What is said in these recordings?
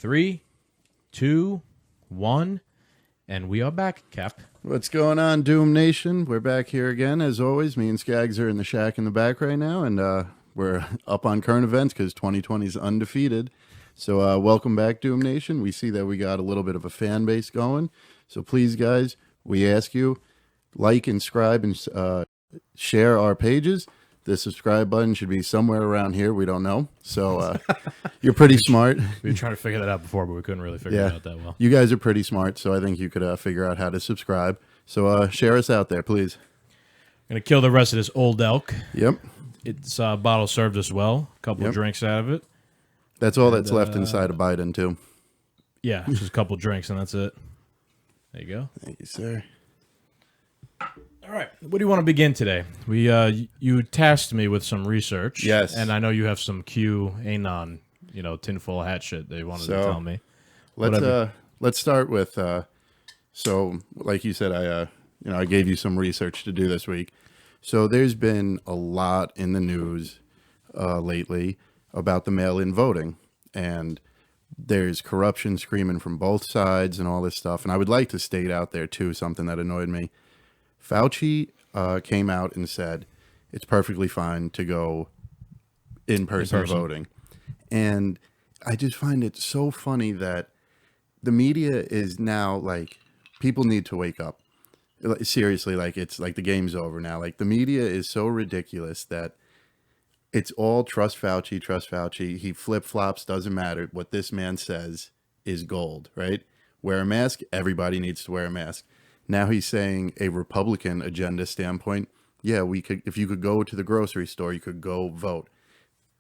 3, 2, 1, and we are back, Cap. What's going on, Doom Nation? We're back here again, as always. Me and Skaggs are in the shack in the back right now, and we're up on current events because 2020 is undefeated. So welcome back, Doom Nation. We see that we got a little bit of a fan base going. So please, guys, we ask you, like and subscribe and share our pages. The subscribe button should be somewhere around here. We don't know. So you're pretty smart. We were trying to figure that out before, but we couldn't really figure it out that well. You guys are pretty smart, so I think you could figure out how to subscribe. So share us out there, please. Going to kill the rest of this old elk. Yep. It's bottle served as well. A couple of drinks out of it. That's all that's left inside of Biden, too. Yeah, just a couple drinks, and that's it. There you go. Thank you, sir. All right. What do you want to begin today? You tasked me with some research. Yes. And I know you have some QAnon, tinfoil hat shit that you wanted to tell me. Let's start with so like you said, I gave you some research to do this week. So there's been a lot in the news lately about the mail-in voting, and there's corruption screaming from both sides and all this stuff. And I would like to state out there too something that annoyed me. Fauci came out and said it's perfectly fine to go in-person voting. And I just find it so funny that the media is now like, people need to wake up. Seriously, like it's like the game's over now. Like the media is so ridiculous that it's all trust Fauci, trust Fauci. He flip-flops, doesn't matter. What this man says is gold, right? Wear a mask, everybody needs to wear a mask. Now he's saying a Republican agenda standpoint. Yeah, we could. If you could go to the grocery store, you could go vote.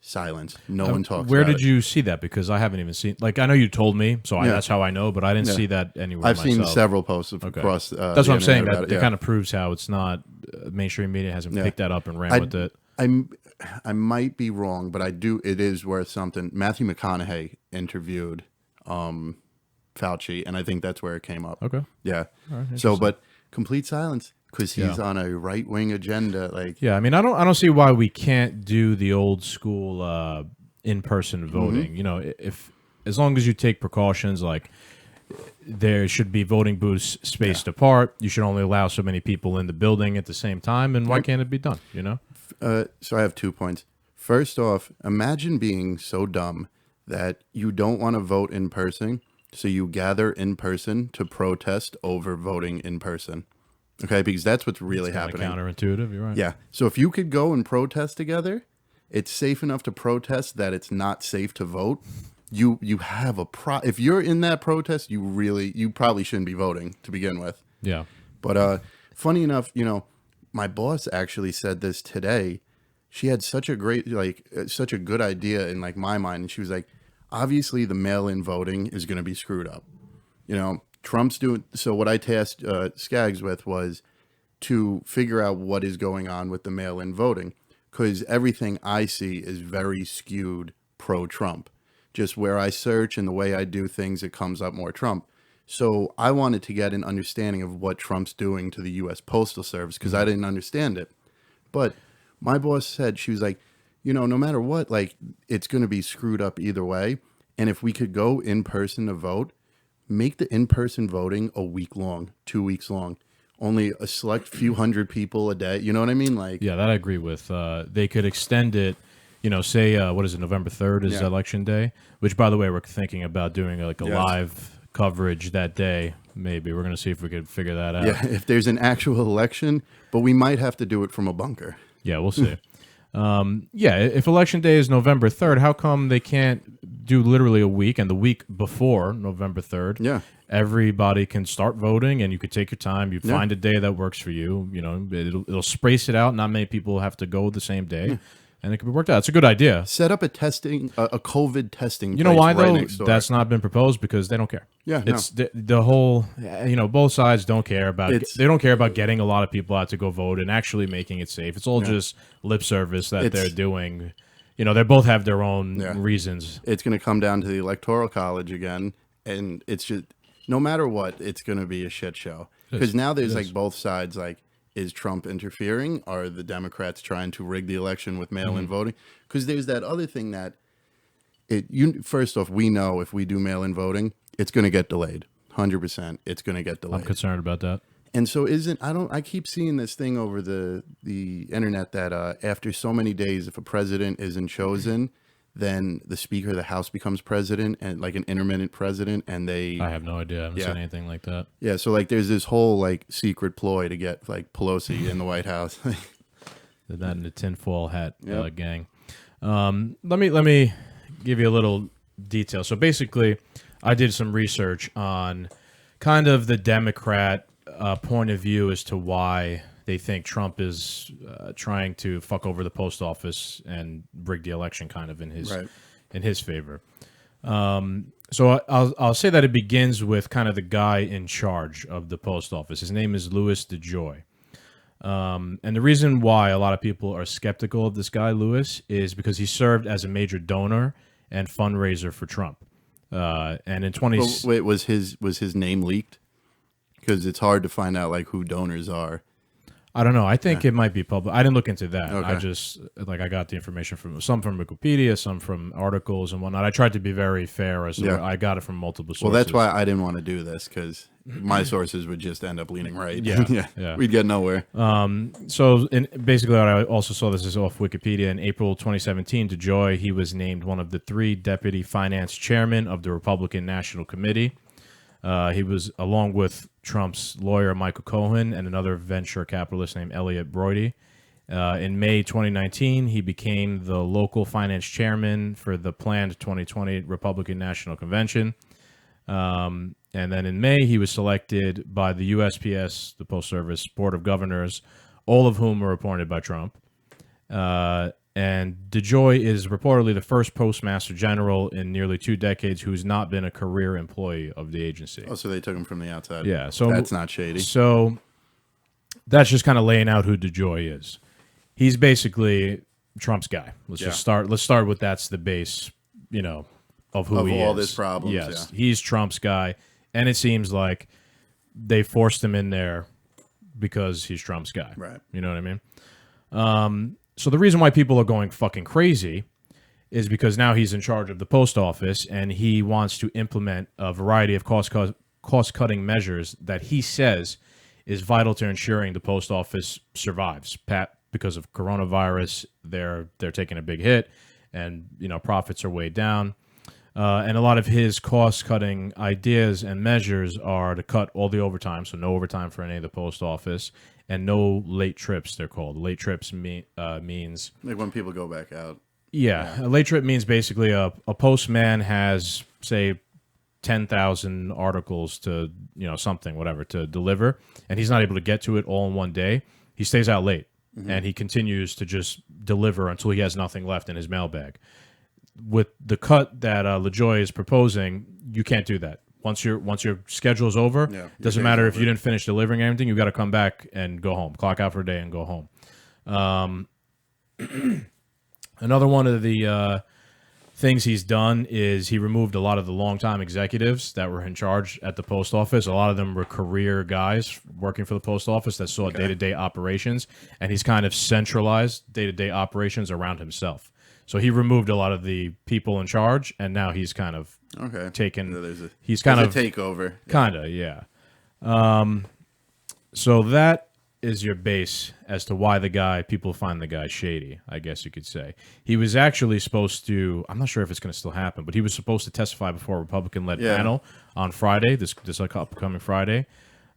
Silence. No one talks. Where about did you see that? Because I haven't even seen. Like I know you told me, so that's how I know. But I didn't see that anywhere. I've seen several posts across. That's what I'm saying. That kind of proves how it's not mainstream media hasn't picked that up and ran with it. I might be wrong, but I do. It is worth something. Matthew McConaughey interviewed Fauci, and I think that's where it came up. Okay. Yeah. Right, so, but complete silence because he's on a right-wing agenda. Like, yeah, I mean, I don't see why we can't do the old school in-person voting. If as long as you take precautions, like there should be voting booths spaced apart. You should only allow so many people in the building at the same time, and why can't it be done? So I have 2 points. First off, imagine being so dumb that you don't want to vote in person. So you gather in person to protest over voting in person. Okay, because that's what's really happening. Counterintuitive, you're right. Yeah. So if you could go and protest together, it's safe enough to protest that it's not safe to vote. You have if you're in that protest, you probably shouldn't be voting to begin with. Yeah. But funny enough, my boss actually said this today. She had such a great such a good idea in like my mind, and she was like, obviously, the mail-in voting is going to be screwed up. Trump's doing... So what I tasked Skaggs with was to figure out what is going on with the mail-in voting, because everything I see is very skewed pro-Trump. Just where I search and the way I do things, it comes up more Trump. So I wanted to get an understanding of what Trump's doing to the U.S. Postal Service, because I didn't understand it. But my boss said, she was like, no matter what, like, it's going to be screwed up either way. And if we could go in person to vote, make the in-person voting a week long, 2 weeks long, only a select few hundred people a day. You know what I mean? Like, yeah, that I agree with. They could extend it, say, what is it, November 3rd is election day, which, by the way, we're thinking about doing like a live coverage that day. Maybe we're going to see if we could figure that out. Yeah, if there's an actual election, but we might have to do it from a bunker. Yeah, we'll see. If election day is November 3rd, how come they can't do literally a week, and the week before November 3rd, everybody can start voting, and you could take your time. You find a day that works for you. It'll space it out. Not many people have to go the same day, and it can be worked out. It's a good idea. Set up a COVID testing. You know why though? That's not been proposed because they don't care. Yeah, it's the whole. Both sides don't care about. They don't care about getting a lot of people out to go vote and actually making it safe. It's all just lip service that they're doing. They both have their own reasons. It's going to come down to the Electoral College again, and it's just no matter what, it's going to be a shit show. Because now there's like both sides. Like, is Trump interfering? Are the Democrats trying to rig the election with mail-in voting? Because there's that other thing that first off, we know if we do mail-in voting, it's going to get delayed. 100%, it's going to get delayed. I'm concerned about that. And so I keep seeing this thing over the internet that after so many days, if a president isn't chosen, then the Speaker of the House becomes president, and like an intermittent president, and I have no idea. I haven't seen anything like that. Yeah, so like there's this whole like secret ploy to get like Pelosi in the White House. That in the tinfoil hat gang. Let me give you a little detail. So basically, I did some research on kind of the Democrat point of view as to why they think Trump is trying to fuck over the post office and rig the election kind of in his favor. So I'll say that it begins with kind of the guy in charge of the post office. His name is Louis DeJoy. And the reason why a lot of people are skeptical of this guy, Louis, is because he served as a major donor and fundraiser for Trump. And in 20... Wait, was his name leaked? Because it's hard to find out like who donors are. I don't know. I think it might be public. I didn't look into that. Okay. I just I got the information from Wikipedia, some from articles and whatnot. I tried to be very fair as to I got it from multiple sources. Well, that's why I didn't want to do this, because my sources would just end up leaning right. Yeah. We'd get nowhere. So basically, what I also saw, this is off Wikipedia. In April 2017, DeJoy, he was named one of the 3 deputy finance chairmen of the Republican National Committee. He was, along with Trump's lawyer, Michael Cohen, and another venture capitalist named Elliot Broidy. In May 2019, he became the local finance chairman for the planned 2020 Republican National Convention. And then in May, he was selected by the USPS, the Post Service Board of Governors, all of whom were appointed by Trump. And DeJoy is reportedly the first postmaster general in nearly 2 decades who's not been a career employee of the agency. Oh, so they took him from the outside. Yeah. So that's not shady. So that's just kind of laying out who DeJoy is. He's basically Trump's guy. Let's start with that's the base, of who he is. Of all this problems. Yes. Yeah. He's Trump's guy. And it seems like they forced him in there because he's Trump's guy. Right. You know what I mean? So the reason why people are going fucking crazy is because now he's in charge of the post office and he wants to implement a variety of cost-cutting measures that he says is vital to ensuring the post office survives. Because of coronavirus, they're taking a big hit, and profits are way down. And a lot of his cost-cutting ideas and measures are to cut all the overtime, so no overtime for any of the post office, and no late trips, they're called. Late trips means... like when people go back out. Yeah. A late trip means basically a postman has, say, 10,000 articles to, something, whatever, to deliver, and he's not able to get to it all in one day. He stays out late, and he continues to just deliver until he has nothing left in his mailbag. With the cut that DeJoy is proposing, you can't do that. Once your schedule is over, doesn't matter if you didn't finish delivering anything. You got to come back and go home. Clock out for a day and go home. Another one of the things he's done is he removed a lot of the longtime executives that were in charge at the post office. A lot of them were career guys working for the post office that saw day-to-day operations, and he's kind of centralized day-to-day operations around himself. So he removed a lot of the people in charge, and now he's kind of taken. So he's kind of a takeover. Kind of, yeah. So that is your base as to why people find the guy shady, I guess you could say. He was actually supposed to, I'm not sure if it's going to still happen, but he was supposed to testify before a Republican-led panel on Friday, this upcoming Friday.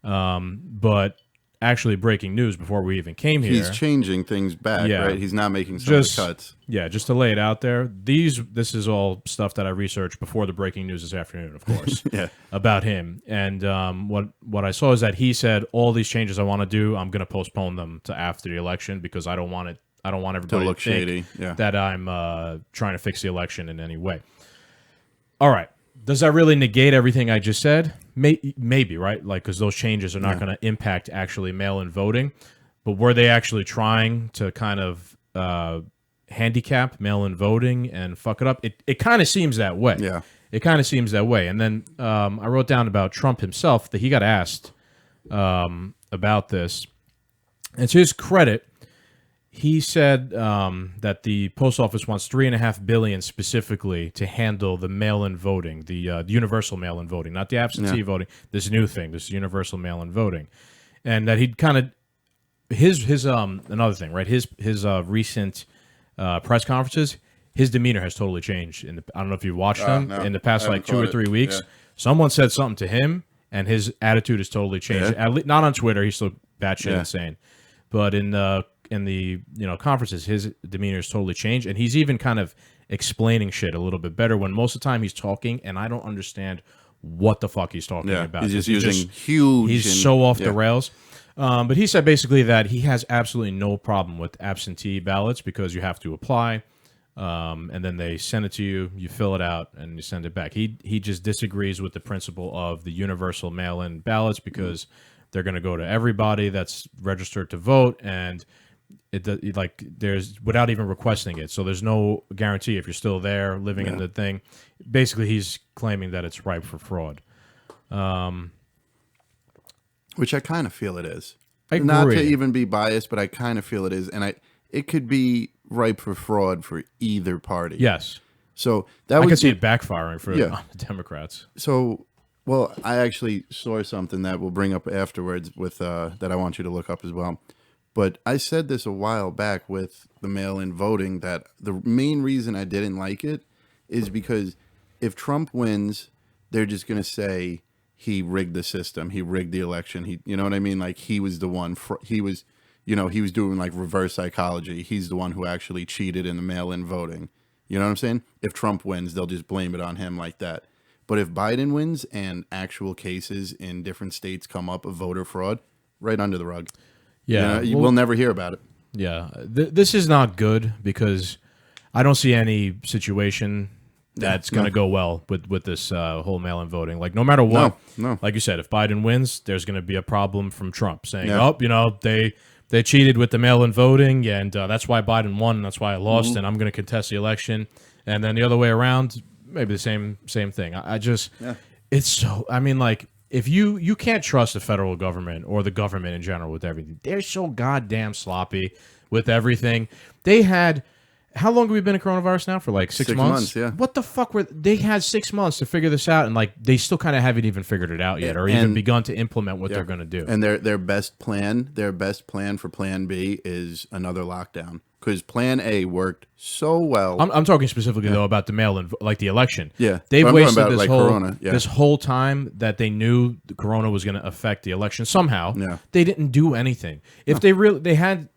But actually, breaking news before we even came here. He's changing things back, right? He's not making some of the cuts. Yeah, just to lay it out there. This is all stuff that I researched before the breaking news this afternoon, of course, about him. And what I saw is that he said, all these changes I want to do, I'm going to postpone them to after the election because I don't want everybody to look think shady. That I'm trying to fix the election in any way. All right. Does that really negate everything I just said? Maybe, right? Like, because those changes are not going to impact actually mail-in voting. But were they actually trying to kind of handicap mail-in voting and fuck it up? It kind of seems that way. Yeah. It kind of seems that way. And then I wrote down about Trump himself that he got asked about this. And to his credit, He said that the post office wants $3.5 billion specifically to handle the mail-in voting, the universal mail-in voting, not the absentee voting. This new thing, this universal mail-in voting, and that he'd kind of his another thing, right? His recent press conferences, his demeanor has totally changed. I don't know if you watched them in the past like 2 or 3 weeks. Yeah. Someone said something to him, and his attitude has totally changed. At least, not on Twitter, he's still batshit insane, but in the conferences, his demeanor has totally changed, and he's even kind of explaining shit a little bit better when most of the time he's talking, and I don't understand what the fuck he's talking about. He's just using huge. He's so off the rails. But he said basically that he has absolutely no problem with absentee ballots because you have to apply, and then they send it to you, you fill it out, and you send it back. He just disagrees with the principle of the universal mail-in ballots because they're going to go to everybody that's registered to vote, and there's without even requesting it. So there's no guarantee if you're still there living in the thing. Basically, he's claiming that it's ripe for fraud. Which I kind of feel it is. I Not agree. to even be biased, but I kind of feel it is. And it could be ripe for fraud for either party. Yes. So that I could see it backfiring for the Democrats. So, well, I actually saw something that we'll bring up afterwards with that I want you to look up as well. But I said this a while back with the mail-in voting that the main reason I didn't like it is because if Trump wins, they're just going to say he rigged the system, he rigged the election. You know what I mean? Like he was the one. He was doing like reverse psychology. He's the one who actually cheated in the mail-in voting. You know what I'm saying? If Trump wins, they'll just blame it on him like that. But if Biden wins and actual cases in different states come up of voter fraud, right under the rug. Yeah, we'll never hear about it. Yeah, this is not good because I don't see any situation that's going to go well with this whole mail-in voting. Like, no matter what, like you said, if Biden wins, there's going to be a problem from Trump saying, they cheated with the mail-in voting, and that's why Biden won, and that's why I lost, and I'm going to contest the election. And then the other way around, maybe the same thing. It's so, I mean, like, if you can't trust the federal government or the government in general with everything. They're so goddamn sloppy with everything. They had, how long have we been in coronavirus now? For like 6 months? Yeah. What the fuck they had 6 months to figure this out, and like they still kind of haven't even figured it out yet, or even begun to implement what they're going to do. And their best plan for Plan B is another lockdown. Because Plan A worked so well. I'm talking specifically though about the mail-in, like the election. Yeah, they've wasted this whole Corona. Yeah. this whole time that they knew the Corona was going to affect the election somehow. Yeah. They didn't do anything. If they had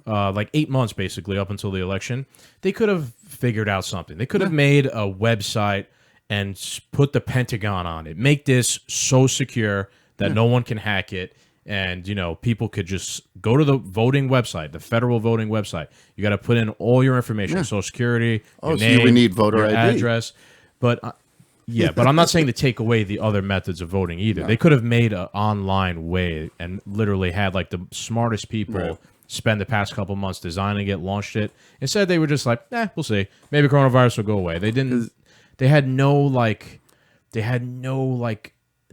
like 8 months basically up until the election, they could have figured out something. They could have made a website and put the Pentagon on it. Make this so secure that no one can hack it. And, people could just go to the voting website, the federal voting website. You got to put in all your information, Social Security, your name, so we need voter ID. Address. But, but I'm not saying to take away the other methods of voting either. No. They could have made an online way and literally had, like, the smartest people spend the past couple months designing it, launched it. Instead, they were just like, we'll see. Maybe coronavirus will go away. They didn't. They had no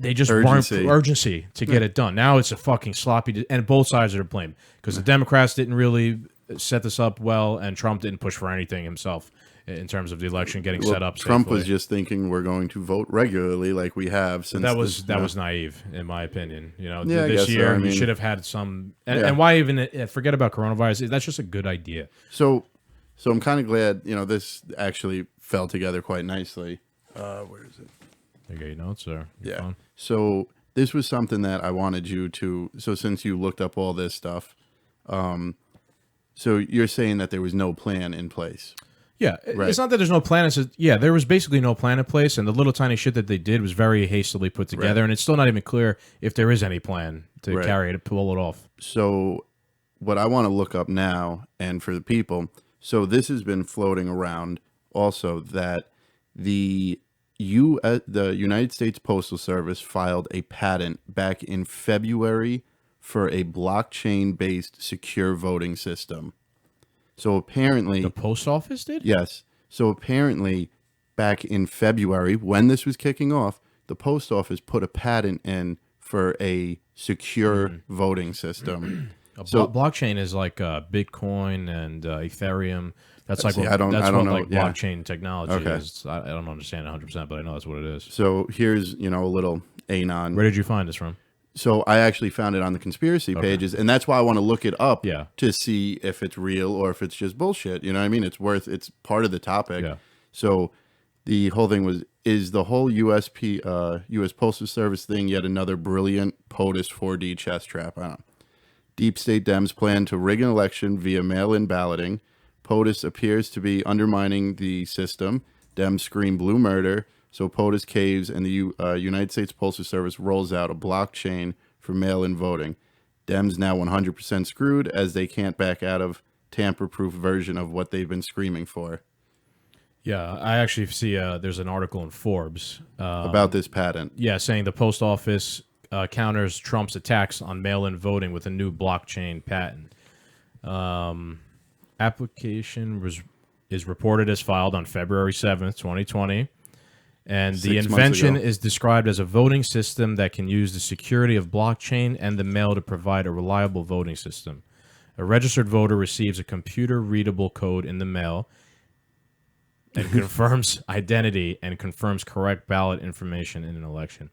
they just weren't urgency to get it done. Now it's a fucking sloppy, and both sides are to blame because the Democrats didn't really set this up well, and Trump didn't push for anything himself in terms of the election getting set up. Trump safely. Was just thinking we're going to vote regularly like we have since. That was naive, in my opinion. This year you should have had some. And why even forget about coronavirus? That's just a good idea. So I'm kind of glad this actually fell together quite nicely. Where is it? You got your notes, or yeah. Phone? So this was something that I wanted you to. So since you looked up all this stuff, so you're saying that there was no plan in place. Yeah, It's not that there's no plan. It's there was basically no plan in place, and the little tiny shit that they did was very hastily put together, and it's still not even clear if there is any plan to carry it, pull it off. So what I want to look up now, and for the people, so this has been floating around also that the United States Postal Service filed a patent back in February for a blockchain-based secure voting system. So apparently... The post office did? Yes. So apparently, back in February, when this was kicking off, the post office put a patent in for a secure voting system. Blockchain is like Bitcoin and Ethereum. That's like I don't know. Like blockchain technology is. I don't understand 100%, but I know that's what it is. So here's a little anon. Where did you find this from? So I actually found it on the conspiracy pages, and that's why I want to look it up to see if it's real or if it's just bullshit. You know what I mean? It's part of the topic. Yeah. So the whole thing is the whole U.S. Postal Service thing yet another brilliant POTUS 4D chess trap? I don't know. Deep State Dems plan to rig an election via mail-in balloting. POTUS appears to be undermining the system. Dems scream blue murder. So POTUS caves and the United States Postal Service rolls out a blockchain for mail-in voting. Dems now 100% screwed as they can't back out of tamper-proof version of what they've been screaming for. Yeah, I actually see there's an article in Forbes about this patent. Yeah, saying the post office counters Trump's attacks on mail-in voting with a new blockchain patent. Application is reported as filed on February 7th, 2020. And the invention is described as a voting system that can use the security of blockchain and the mail to provide a reliable voting system. A registered voter receives a computer-readable code in the mail and confirms identity and confirms correct ballot information in an election.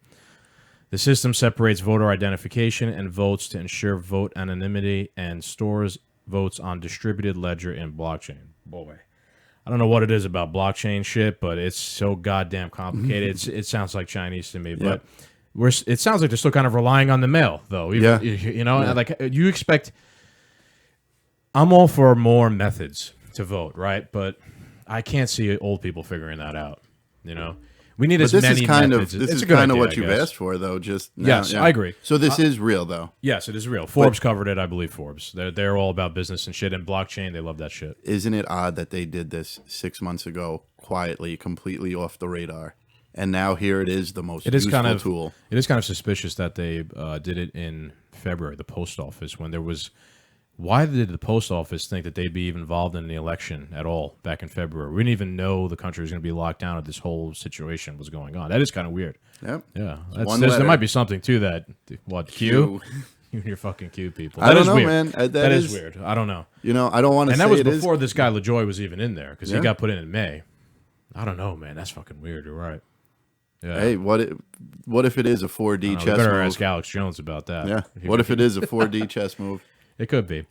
The system separates voter identification and votes to ensure vote anonymity and stores votes on distributed ledger in blockchain. Boy, I don't know what it is about blockchain shit, but it's so goddamn complicated. It sounds like Chinese to me, but it sounds like they're still kind of relying on the mail, though. Like you expect. I'm all for more methods to vote, right? But I can't see old people figuring that out. We need as many methods. This is kind of what you've asked for, though. Just now, yes, I agree. So this is real, though. Yes, it is real. Forbes covered it, I believe. Forbes. They're all about business and shit and blockchain. They love that shit. Isn't it odd that they did this 6 months ago, quietly, completely off the radar, and now here it is, the most useful tool. It is kind of suspicious that they did it in February, the post office, when there was. Why did the post office think that they'd be even involved in the election at all back in February? We didn't even know the country was going to be locked down, or this whole situation was going on. That is kind of weird. Yep. Yeah. There might be something to that. What, Q? You and your fucking Q people. I don't know, weird. Man. That is weird. I don't know. I don't want to say it is. And that was before this guy LaJoy was even in there, because he got put in May. I don't know, man. That's fucking weird. You're right. Yeah. Hey, what if it is a 4D chess move? Better ask Alex Jones about that. Yeah. What if it is a 4D chess move? It could be.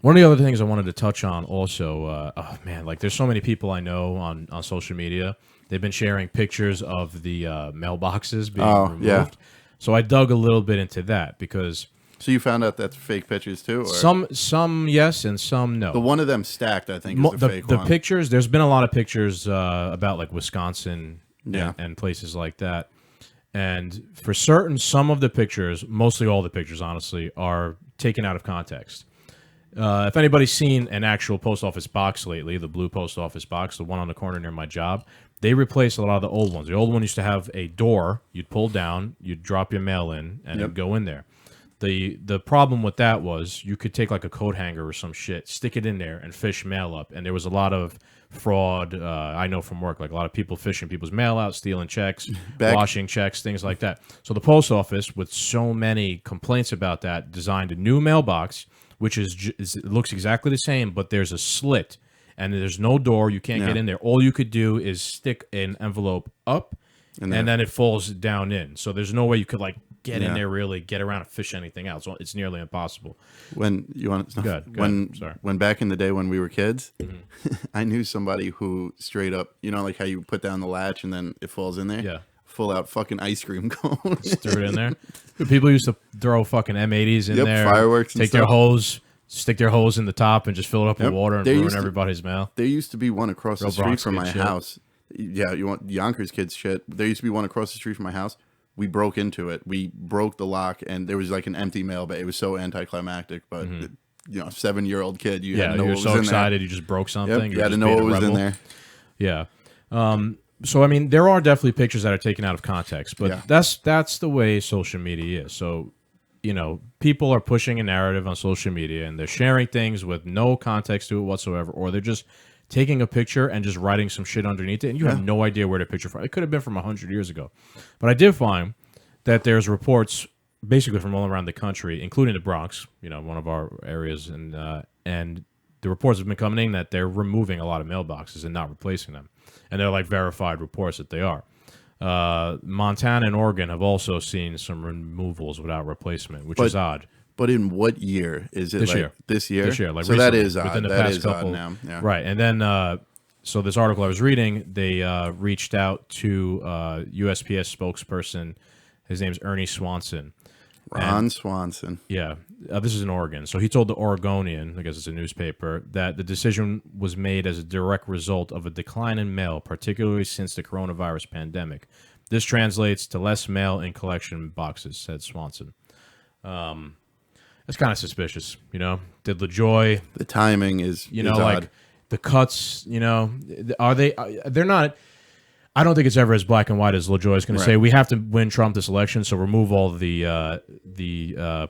One of the other things I wanted to touch on also, there's so many people I know on social media. They've been sharing pictures of the mailboxes being removed. Yeah. So I dug a little bit into that because... So you found out that's fake pictures too? Or? Some yes and some no. The one of them stacked, I think, is the fake one. The pictures, there's been a lot of pictures about like Wisconsin and places like that. And for certain, some of the pictures, mostly all the pictures, honestly, are taken out of context. If anybody's seen an actual post office box lately, the blue post office box, the one on the corner near my job, they replaced a lot of the old ones. The old one used to have a door you'd pull down, you'd drop your mail in, and it'd go in there. The problem with that was you could take like a coat hanger or some shit, stick it in there, and fish mail up. And there was a lot of fraud. I know from work, like a lot of people fishing people's mail out, stealing checks, washing checks, things like that. So the post office, with so many complaints about that, designed a new mailbox, which it looks exactly the same, but there's a slit, and there's no door. You can't get in there. All you could do is stick an envelope up, and then it falls down in. So there's no way you could like get in there, really get around and fish anything out. So it's nearly impossible. When back in the day when we were kids, I knew somebody who straight up, like how you put down the latch and then it falls in there. Yeah. Full out fucking ice cream cone. Just threw it in there. People used to throw fucking M80s in there. Fireworks. Take their hose, stick their hose in the top, and just fill it up with water and ruin everybody's mail. There used to be one across the street from my house. Yeah, you want Yonkers kids shit. There used to be one across the street from my house. We broke into it. We broke the lock, and there was like an empty mail bay. It was so anticlimactic, but 7-year-old kid, you had to know what was in there. You're so excited, you just broke something. You had to know what was in there. Yeah. So, I mean, there are definitely pictures that are taken out of context, but that's the way social media is. So, people are pushing a narrative on social media, and they're sharing things with no context to it whatsoever, or they're just taking a picture and just writing some shit underneath it, and you have no idea where the picture from. It could have been from 100 years ago. But I did find that there's reports basically from all around the country, including the Bronx, one of our areas, and the reports have been coming in that they're removing a lot of mailboxes and not replacing them, and they're like verified reports that they are. Montana and Oregon have also seen some removals without replacement, which is odd. But in what year is it? This year. This year. This year. Like so recently, that is odd. Within the that past is couple. Odd now. Yeah. Right, and then so this article I was reading, they reached out to USPS spokesperson. His name's Ernie Swanson. Ron Swanson. Yeah, this is in Oregon. So he told the Oregonian, I guess it's a newspaper, that the decision was made as a direct result of a decline in mail, particularly since the coronavirus pandemic. This translates to less mail in collection boxes, said Swanson. That's kind of suspicious, Did LaJoy... The timing is like odd. The cuts, they're not... I don't think it's ever as black and white as LaJoy is going to say. We have to win Trump this election, so remove all the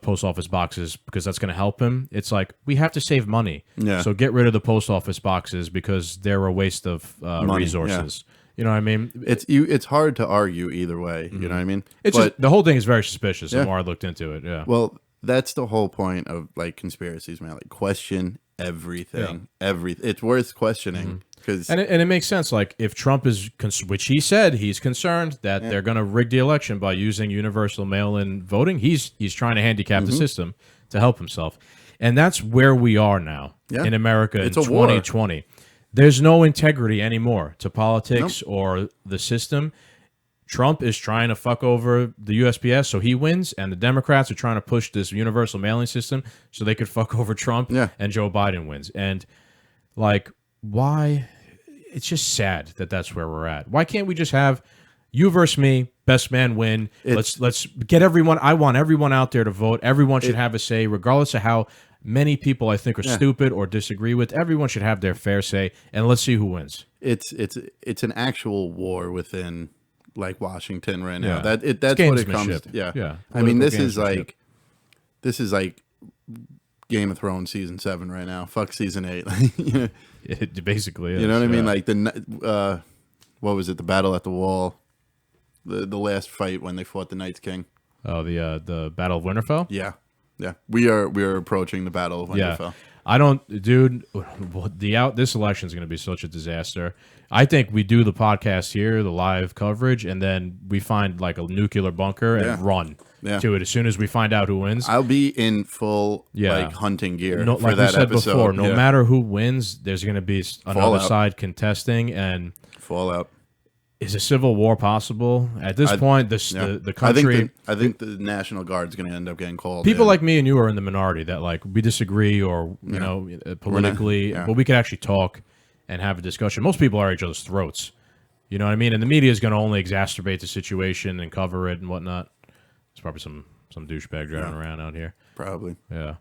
post office boxes because that's going to help him. It's like we have to save money, so get rid of the post office boxes because they're a waste of resources. Yeah. You know what I mean? It's hard to argue either way. You know what I mean? The whole thing is very suspicious. The more I looked into it, Well, that's the whole point of like conspiracies, man. Like question everything. It's worth questioning. And it makes sense. Like if Trump is, which he said he's concerned that they're going to rig the election by using universal mail-in voting. He's trying to handicap the system to help himself, and that's where we are now in America in 2020. War. There's no integrity anymore to politics or the system. Trump is trying to fuck over the USPS so he wins, and the Democrats are trying to push this universal mailing system so they could fuck over Trump and Joe Biden wins. And like, why? It's just sad that that's where we're at. Why can't we just have you versus me, best man win? Let's get everyone. I want everyone out there to vote. Everyone should have a say, regardless of how many people I think are stupid or disagree with. Everyone should have their fair say, and let's see who wins. It's an actual war within like Washington right now. That's what it comes to. Yeah. I mean, this is like Game of Thrones season 7 right now. Fuck season 8. It basically is. You know what I mean? Like what was it? The Battle at the Wall, the last fight when they fought the Night's King. Oh, the Battle of Winterfell. Yeah. We are approaching the Battle of Winterfell. Yeah. I don't, dude. This election is going to be such a disaster. I think we do the podcast here, the live coverage, and then we find like a nuclear bunker and run to it as soon as we find out who wins. I'll be in full like hunting gear for like that we said episode. Before, no matter who wins, there's going to be another side contesting, and fallout. Is a civil war possible at this point? The country. I think the National Guard is going to end up getting called. People like me and you are in the minority that like we disagree or politically, but we could actually talk and have a discussion. Most people are at each other's throats. You know what I mean? And the media is going to only exacerbate the situation and cover it and whatnot. There's probably some douchebag driving around out here. Probably. Yeah.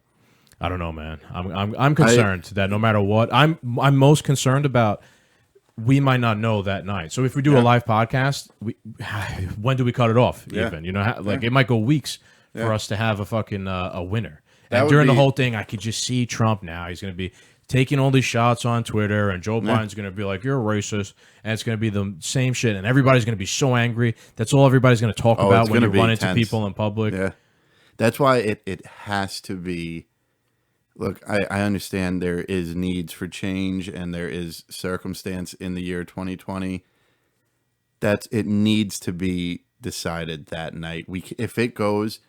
I don't know, man. I'm concerned that no matter what, I'm most concerned about. We might not know that night. So if we do a live podcast, when do we cut it off? Even it might go weeks for us to have a fucking a winner. And during the whole thing, I could just see Trump now. He's going to be taking all these shots on Twitter, and Joe Biden's going to be like, "You're a racist," and it's going to be the same shit, and everybody's going to be so angry. That's all everybody's going to talk about when you run into people in public. Yeah, that's why it has to be. Look, I understand there is needs for change and there is circumstance in the year 2020. It needs to be decided that night. If it goes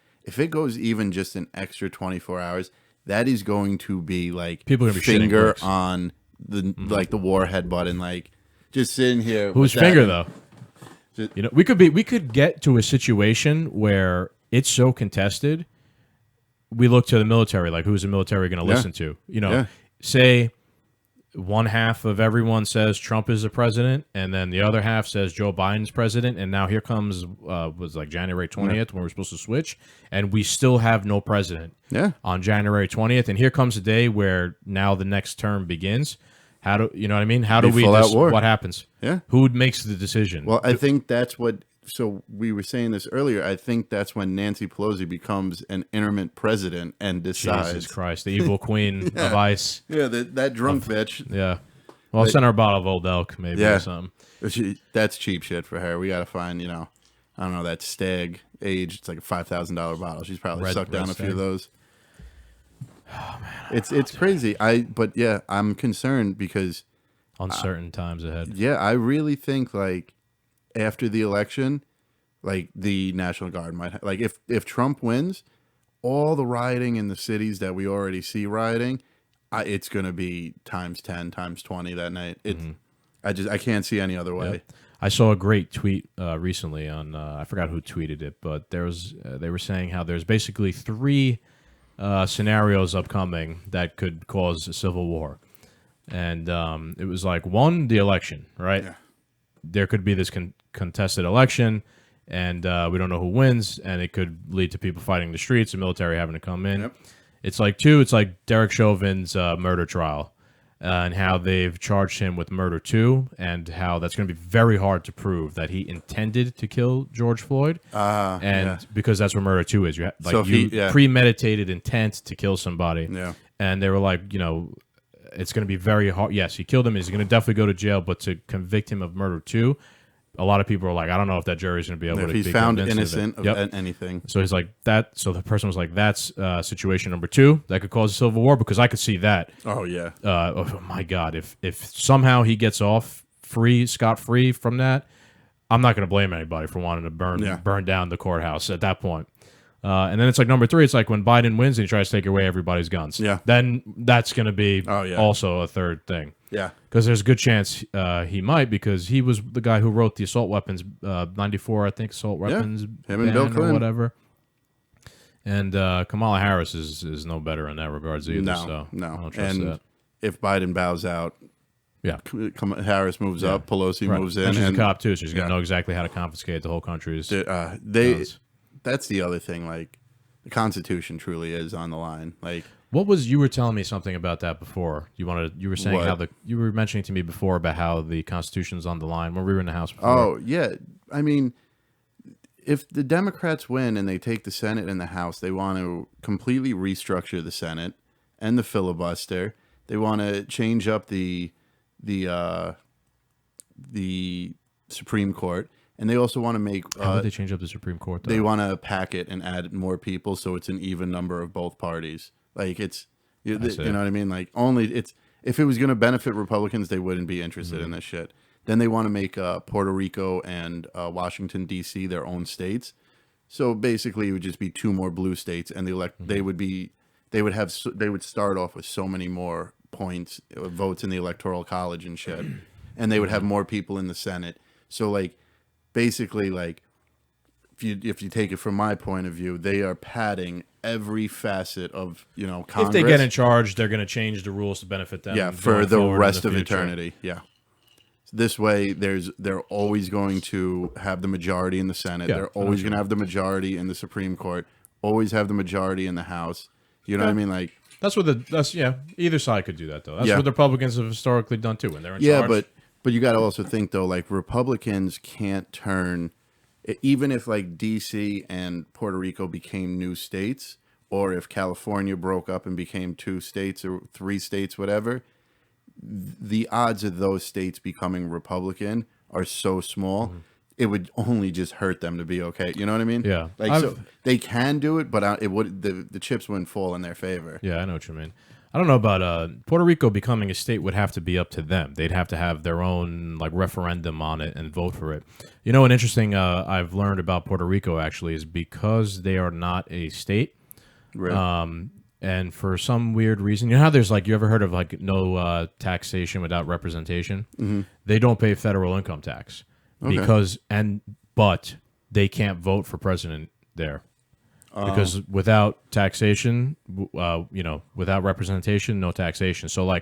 even just an extra 24 hours, that is going to be like people gonna be finger on the like the warhead button, like just sitting here. Whose finger though? We could get to a situation where it's so contested. We look to the military, like who's the military going to listen to? Say one half of everyone says Trump is the president, and then the other half says Joe Biden's president, and now here comes was like January 20th when we're supposed to switch, and we still have no president on January 20th, and here comes the day where now the next term begins. How do you know what I mean? How do we what happens? Yeah, who makes the decision? Well, I think that's what. So we were saying this earlier. I think that's when Nancy Pelosi becomes an interim president and decides. Jesus Christ, the evil queen of ice. Yeah, that drunk bitch. Yeah. Well, I'll send her a bottle of Old Elk, maybe or something. That's cheap shit for her. We got to find, I don't know, that Stag age. It's like a $5,000 bottle. She's probably sucked down a few of those. Oh man, it's crazy. But yeah, I'm concerned because uncertain times ahead. Yeah, I really think like after the election, like the National Guard might like if Trump wins, all the rioting in the cities that we already see rioting, it's going to be times 10, times 20 that night. I can't see any other way. Yep. I saw a great tweet recently on I forgot who tweeted it, but they were saying how there's basically 3 scenarios upcoming that could cause a civil war, and it was like 1, the election, right? Yeah. There could be this contested election, and we don't know who wins, and it could lead to people fighting the streets, the military having to come in. Yep. It's like 2. It's like Derek Chauvin's murder trial. And how they've charged him with murder too, and how that's going to be very hard to prove that he intended to kill George Floyd, because that's what murder 2 is. You premeditated intent to kill somebody, and they were like, it's going to be very hard. Yes, he killed him. He's going to definitely go to jail, but to convict him of murder 2, a lot of people are like, I don't know if that jury's going to be able to. If he's found innocent of anything. So he's like that. So the person was like, that's situation number 2 that could cause a civil war, because I could see that. Oh yeah. Oh my God! If somehow he gets off scot free from that, I'm not going to blame anybody for wanting to burn down the courthouse at that point. And then it's like number 3. It's like when Biden wins and he tries to take away everybody's guns. Yeah. Then that's going to be also a third thing. Yeah. Because there's a good chance he might, because he was the guy who wrote the assault weapons, 94, I think, assault weapons him and Bill Clinton or whatever. And Kamala Harris is no better in that regards either. No. I don't trust that. If Biden bows out, Harris moves up, Pelosi moves in. And she's a cop too, so she's going to know exactly how to confiscate the whole country's guns. That's the other thing. Like, the Constitution truly is on the line. Like, you were telling me something about that before. You were saying you were mentioning to me before about how the Constitution's on the line when we were in the House before. Oh yeah, I mean, if the Democrats win and they take the Senate and the House, they want to completely restructure the Senate and the filibuster. They want to change up the Supreme Court. And they also want to make... How would they change up the Supreme Court, though? They want to pack it and add more people so it's an even number of both parties. Like, it's... You know what I mean? Like, if it was going to benefit Republicans, they wouldn't be interested in this shit. Then they want to make Puerto Rico and Washington, D.C. their own states. So basically, it would just be 2 more blue states, and they would start off with so many more points, votes in the Electoral College and shit. And they would have more people in the Senate. So, like... Basically, like, if you take it from my point of view, they are padding every facet of, Congress. If they get in charge, they're going to change the rules to benefit them. Yeah, for the rest of eternity. Yeah. This way, they're always going to have the majority in the Senate. Yeah, they're always going to have the majority in the Supreme Court. Always have the majority in the House. You know what I mean? Like, either side could do that though. That's what the Republicans have historically done too when they're in charge. But you got to also think, though, like, Republicans can't turn, even if, like, D.C. and Puerto Rico became new states, or if California broke up and became 2 states or 3 states, whatever, the odds of those states becoming Republican are so small, it would only just hurt them to be okay. You know what I mean? Yeah. Like, so they can do it, but the chips wouldn't fall in their favor. Yeah, I know what you mean. I don't know about Puerto Rico becoming a state would have to be up to them. They'd have to have their own referendum on it and vote for it. An interesting I've learned about Puerto Rico actually is because they are not a state. Right. And for some weird reason, how there's you ever heard of no taxation without representation? Mm-hmm. They don't pay federal income tax but they can't vote for president there. Because without taxation, without representation, no taxation. So,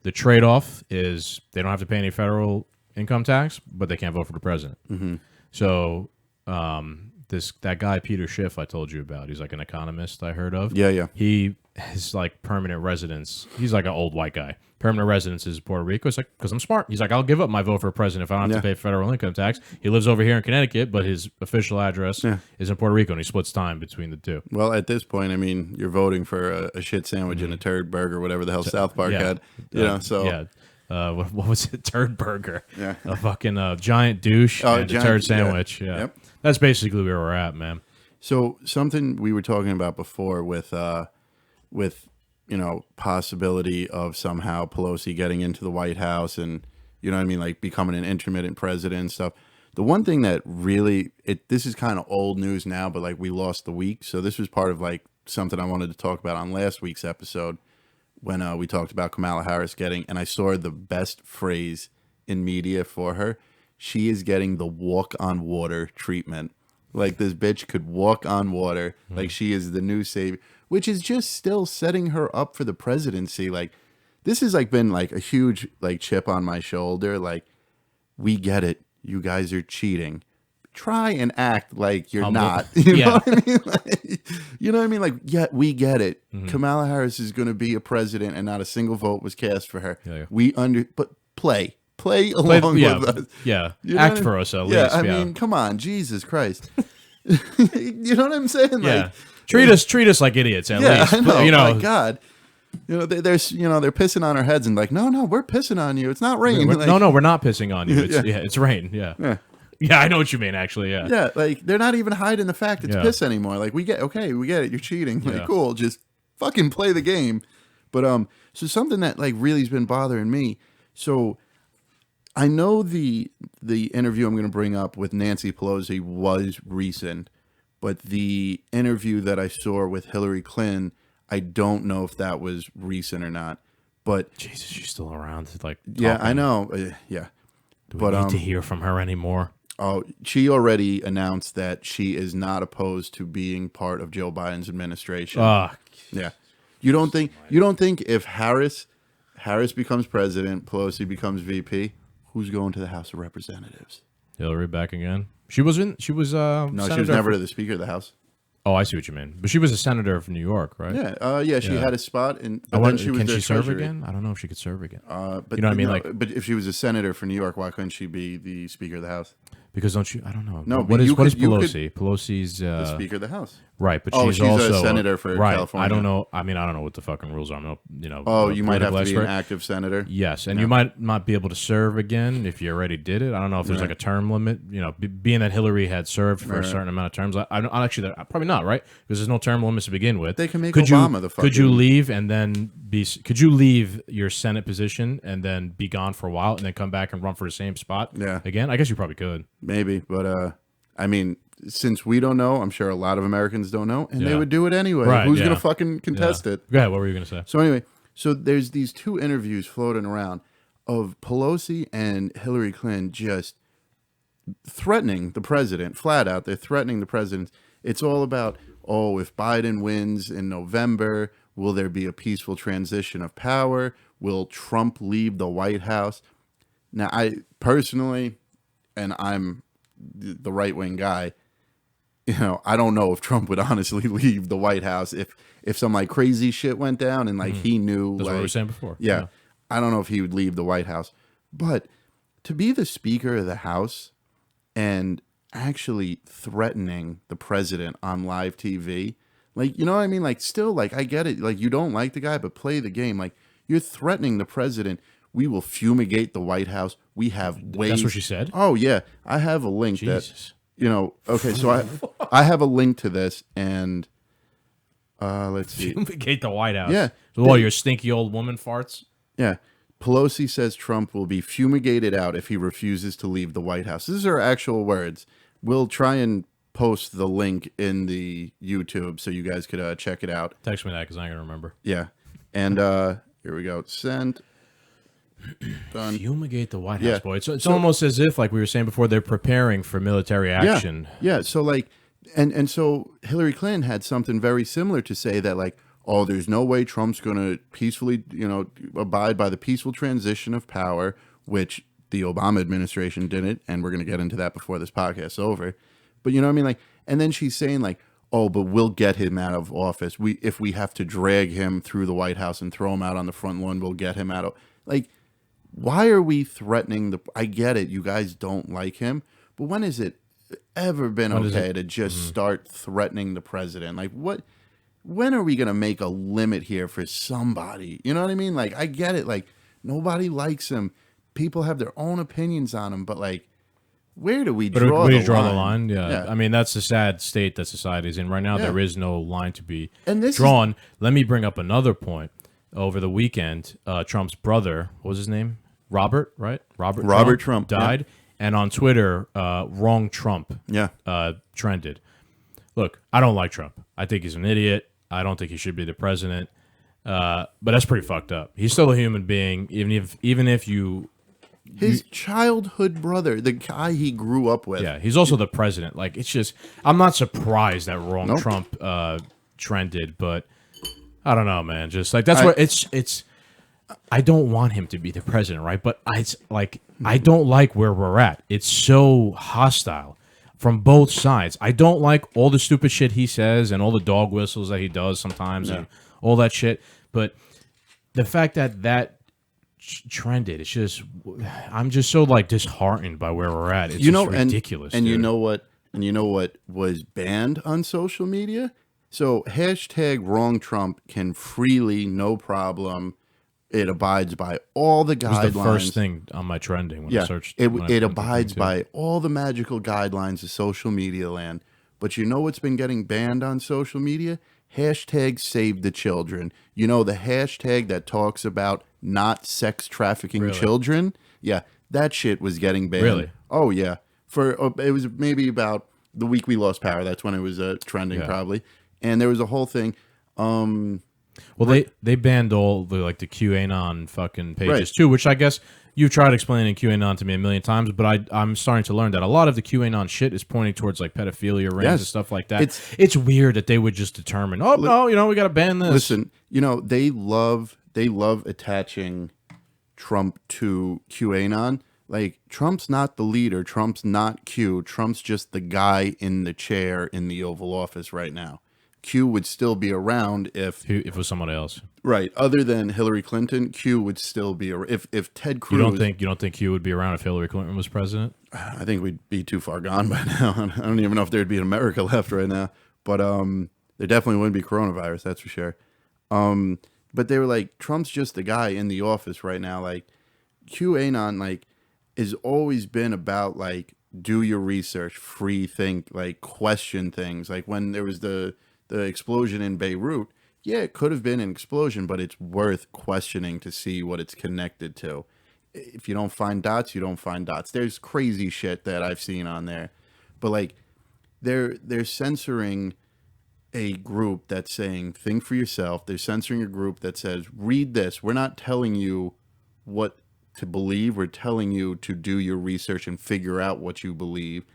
the trade-off is they don't have to pay any federal income tax, but they can't vote for the president. Mm-hmm. So, that guy Peter Schiff I told you about, he's an economist I heard of. Yeah. He has permanent residence. He's an old white guy. Permanent residence is Puerto Rico. It's because I'm smart. He's I'll give up my vote for president if I don't have to pay federal income tax. He lives over here in Connecticut, but his official address is in Puerto Rico, and he splits time between the 2. Well, at this point, I mean, you're voting for a shit sandwich and a turd burger, whatever the hell South Park had. What was it? Turd burger. Yeah. A fucking giant douche and a turd sandwich. Yeah. Yep. That's basically where we're at, man. So something we were talking about before with possibility of somehow Pelosi getting into the White House and, you know what I mean, like becoming an intermittent president and stuff. The one thing that really, this is kind of old news now, but like we lost the week. So this was part of like something I wanted to talk about on last week's episode when we talked about Kamala Harris getting, and I saw the best phrase in media for her. She is getting the walk on water treatment. Like this bitch could walk on water. Like she is the new savior, which is just still setting her up for the presidency. Like this has like been like a huge like chip on my shoulder. Like we get it. You guys are cheating. Try and act like you're not. You know what I mean? Like, you know what I mean? Like, yeah, we get it. Kamala Harris is going to be a president, and not a single vote was cast for her. But play along with us. Yeah, you know act for us at least. Yeah, I mean, come on, Jesus Christ. You know what I'm saying? Yeah, like, treat us like idiots at least. I know. You know, my God. You know, they're pissing on our heads and like, no, we're pissing on you. It's not rain. Like, no, we're not pissing on you. It's it's rain. Yeah, I know what you mean. Actually, yeah. Yeah, like they're not even hiding the fact it's piss anymore. Like we get it. You're cheating. Like cool, just fucking play the game. But so something that like really's been bothering me. So I know the interview I'm going to bring up with Nancy Pelosi was recent, but the interview that I saw with Hillary Clinton, I don't know if that was recent or not. But Jesus, she's still around. Like yeah, I know. Yeah. Do we need to hear from her anymore? Oh, she already announced that she is not opposed to being part of Joe Biden's administration. Yeah. You don't think if Harris becomes president, Pelosi becomes VP, who's going to the House of Representatives? Hillary back again. She was no, she was never the Speaker of the House. Oh, I see what you mean. But she was a senator from New York, right? Yeah. She had a spot in. Can she serve again? I don't know if she could serve again. But you know what I mean? No, like, but if she was a senator for New York, why couldn't she be the Speaker of the House? Because don't you? I don't know. No, what is Pelosi? Pelosi's the Speaker of the House, right? But she's also a senator for California. I don't know. I mean, I don't know what the fucking rules are. I'm not, Oh, you might have to be an active senator. Yes, and you might not be able to serve again if you already did it. I don't know if there's like a term limit. You know, being that Hillary had served for a certain amount of terms, I actually probably not, right? Because there's no term limits to begin with. They can make Obama the fucking. Could you leave and then be? Could you leave your Senate position and then be gone for a while and then come back and run for the same spot? Yeah. Again, I guess you probably could. Maybe, but I mean, since we don't know, I'm sure a lot of Americans don't know, and they would do it anyway. Right, Who's going to fucking contest it? Go ahead, what were you going to say? So anyway, there's these two interviews floating around of Pelosi and Hillary Clinton just threatening the president, flat out. They're threatening the president. It's all about, if Biden wins in November, will there be a peaceful transition of power? Will Trump leave the White House? Now, I personally, and I'm the right-wing guy, I don't know if Trump would honestly leave the White House if some like crazy shit went down and like he knew. That's like, what we were saying before. Yeah, I don't know if he would leave the White House, but to be the Speaker of the House and actually threatening the president on live TV, like, you know what I mean? Like, still, like, I get it. Like, you don't like the guy, but play the game. Like, you're threatening the president. We will fumigate the White House. We have ways. That's what she said? Oh, yeah. I have a link Jesus. that, okay, so I have a link to this, and let's see. Fumigate the White House. Yeah. So all your stinky old woman farts? Yeah. Pelosi says Trump will be fumigated out if he refuses to leave the White House. These are actual words. We'll try and post the link in the YouTube so you guys could check it out. Text me that because I ain't going to remember. Yeah. And here we go. Send. Done. Fumigate the White House, boy. It's almost as if, like we were saying before, they're preparing for military action. Yeah. So, like, and so Hillary Clinton had something very similar to say that, like, there's no way Trump's going to peacefully, abide by the peaceful transition of power, which the Obama administration didn't. And we're going to get into that before this podcast is over. But you know what I mean? Like, and then she's saying, like, but we'll get him out of office. If we have to drag him through the White House and throw him out on the front lawn, we'll get him out of, like, why are we threatening I get it, you guys don't like him, but when has it ever been okay to just start threatening the president? Like, when are we going to make a limit here for somebody? You know what I mean? Like, I get it. Like, nobody likes him. People have their own opinions on him, but like, where do we But draw where do the you draw line? the line? Yeah. I mean, that's the sad state that society is in right now. Yeah. There is no line to be And this drawn. Let me bring up another point. Over the weekend, Trump's brother, what was his name? Robert, right? Robert Trump died. Yeah. And on Twitter, wrong Trump trended. Look, I don't like Trump. I think he's an idiot. I don't think he should be the president. But that's pretty fucked up. He's still a human being, even if you... His childhood brother, the guy he grew up with. Yeah, he's also the president. Like, it's just... I'm not surprised that wrong Trump trended, but I don't know, man. Just, like, that's what... It's... I don't want him to be the president, right? But I don't like where we're at. It's so hostile from both sides. I don't like all the stupid shit he says and all the dog whistles that he does sometimes and all that shit. But the fact that trended, it's just, I'm just so like disheartened by where we're at. It's just ridiculous. And you know what was banned on social media? So hashtag wrong Trump can freely, no problem. It abides by all the guidelines. It was the first thing on my trending when I searched. It abides by all the magical guidelines of social media land. But you know what's been getting banned on social media? Hashtag save the children. You know, the hashtag that talks about not sex trafficking children? Yeah, that shit was getting banned. Really? Oh, yeah. It was maybe about the week we lost power. That's when it was trending probably. And there was a whole thing. Well, they banned all the QAnon fucking pages too, which I guess you've tried explaining QAnon to me a million times, but I'm starting to learn that a lot of the QAnon shit is pointing towards like pedophilia rings and stuff like that. It's weird that they would just determine, no, we got to ban this. Listen, they love attaching Trump to QAnon. Like, Trump's not the leader. Trump's not Q. Trump's just the guy in the chair in the Oval Office right now. Q would still be around if it was somebody else, right? Other than Hillary Clinton, Q would still be if Ted Cruz. You don't think Q would be around if Hillary Clinton was president? I think we'd be too far gone by now. I don't even know if there'd be an America left right now. But there definitely wouldn't be coronavirus, that's for sure. But they were like, Trump's just the guy in the office right now. Like, QAnon has always been about do your research, free think, question things. Like when there was the explosion in Beirut, it could have been an explosion, but it's worth questioning to see what it's connected to. If you don't find dots, you don't find dots. There's crazy shit that I've seen on there, but they're censoring a group that's saying think for yourself. They're censoring a group that says read this. We're not telling you what to believe. We're telling you to do your research and figure out what you believe,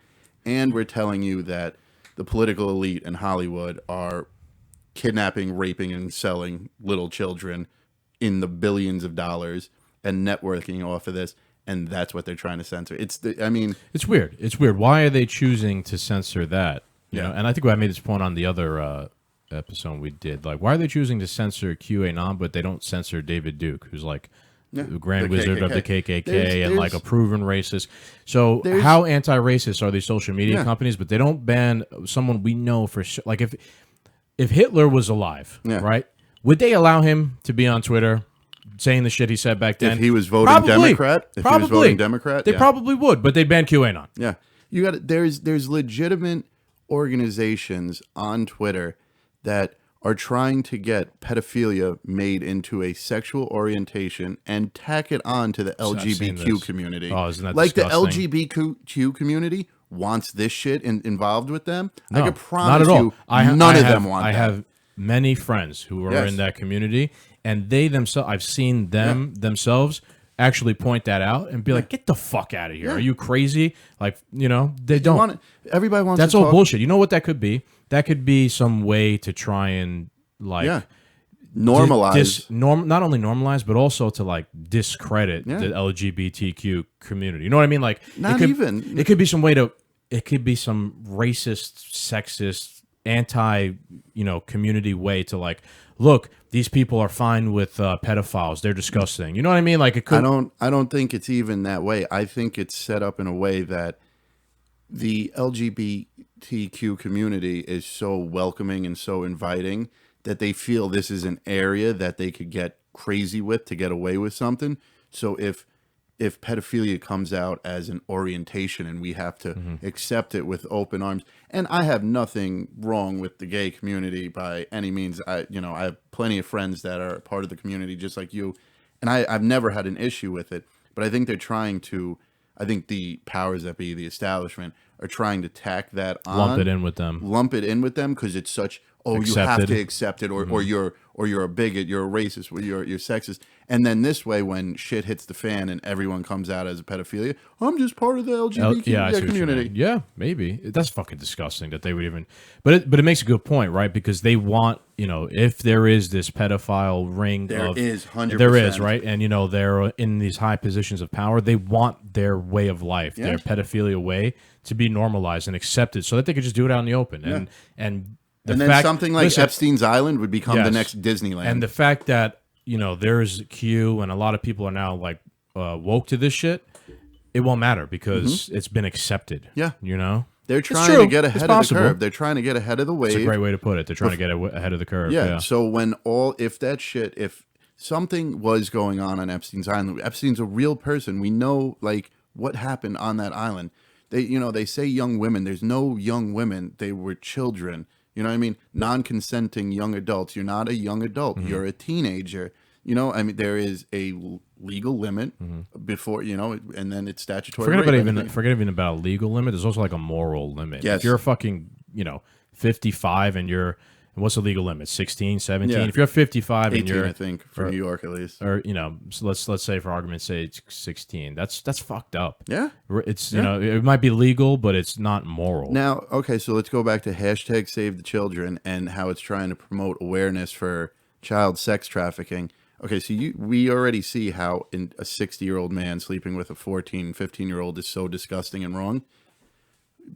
and we're telling you that the political elite in Hollywood are kidnapping, raping, and selling little children in the billions of dollars and networking off of this, and that's what they're trying to censor. It's weird. It's weird. Why are they choosing to censor that? You know? And I think I made this point on the other episode we did. Like, why are they choosing to censor QAnon, but they don't censor David Duke, who's the Grand Wizard of the KKK and a proven racist. So how anti-racist are these social media companies? But they don't ban someone we know for sure. Like if Hitler was alive, right? Would they allow him to be on Twitter saying the shit he said back then? If he was voting Democrat, they probably would. But they ban QAnon. Yeah, there's legitimate organizations on Twitter that are trying to get pedophilia made into a sexual orientation and tack it on to the LGBTQ community. Oh, isn't that disgusting? The LGBTQ community wants this shit involved with them. No, I can promise you, none of them want that. I have many friends who are in that community, and they themselves, I've seen them themselves actually point that out and be like, get the fuck out of here. Are you crazy? They don't. Everybody wants That's all bullshit. You know what that could be? That could be some way to try and normalize, not only normalize, but also to discredit the LGBTQ community. You know what I mean? It could be some way to. It could be some racist, sexist, community way to look. These people are fine with pedophiles. They're disgusting. You know what I mean? It could. I don't think it's even that way. I think it's set up in a way that the LGBTQ community is so welcoming and so inviting that they feel this is an area that they could get crazy with to get away with something. So if if pedophilia comes out as an orientation and we have to accept it with open arms. And I have nothing wrong with the gay community by any means. I have plenty of friends that are part of the community just like you, and I've never had an issue with it. But I think I think the powers that be, the establishment, are trying to tack that on. Lump it in with them because it's such, you have to accept it, or you're a bigot, you're a racist, or you're sexist. And then this way, when shit hits the fan and everyone comes out as a pedophilia, I'm just part of the LGBT community. Yeah, maybe. That's fucking disgusting that they would even. But it makes a good point, right? Because they want, if there is this pedophile ring, there is 100%. There is, right? And they're in these high positions of power. They want their way of life, their pedophilia way, to be normalized and accepted, so that they could just do it out in the open. And then something like Epstein's Island would become the next Disneyland. And the fact that there's Q and a lot of people are now like woke to this shit, it won't matter because it's been accepted. Yeah. They're trying to get ahead of the curve. They're trying to get ahead of the wave. It's a great way to put it. They're trying to get ahead of the curve. Yeah. So if something was going on Epstein's Island, Epstein's a real person. We know like what happened on that island. They say young women. There's no young women. They were children. You know what I mean? Non-consenting young adults. You're not a young adult. You're a teenager. There is a legal limit before, and then it's statutory. Forget even about a legal limit. There's also like a moral limit. Yes. If you're fucking, 55 and you're, what's the legal limit? 16, 17? Yeah. If you're 55 18, and you're, I think, for New York at least. Or, so let's say for argument's sake, it's 16. That's fucked up. Yeah. It's, it might be legal, but it's not moral. Now, okay, so let's go back to hashtag Save the Children and how it's trying to promote awareness for child sex trafficking. Okay, so we already see how a 60-year-old man sleeping with a 14, 15-year-old is so disgusting and wrong.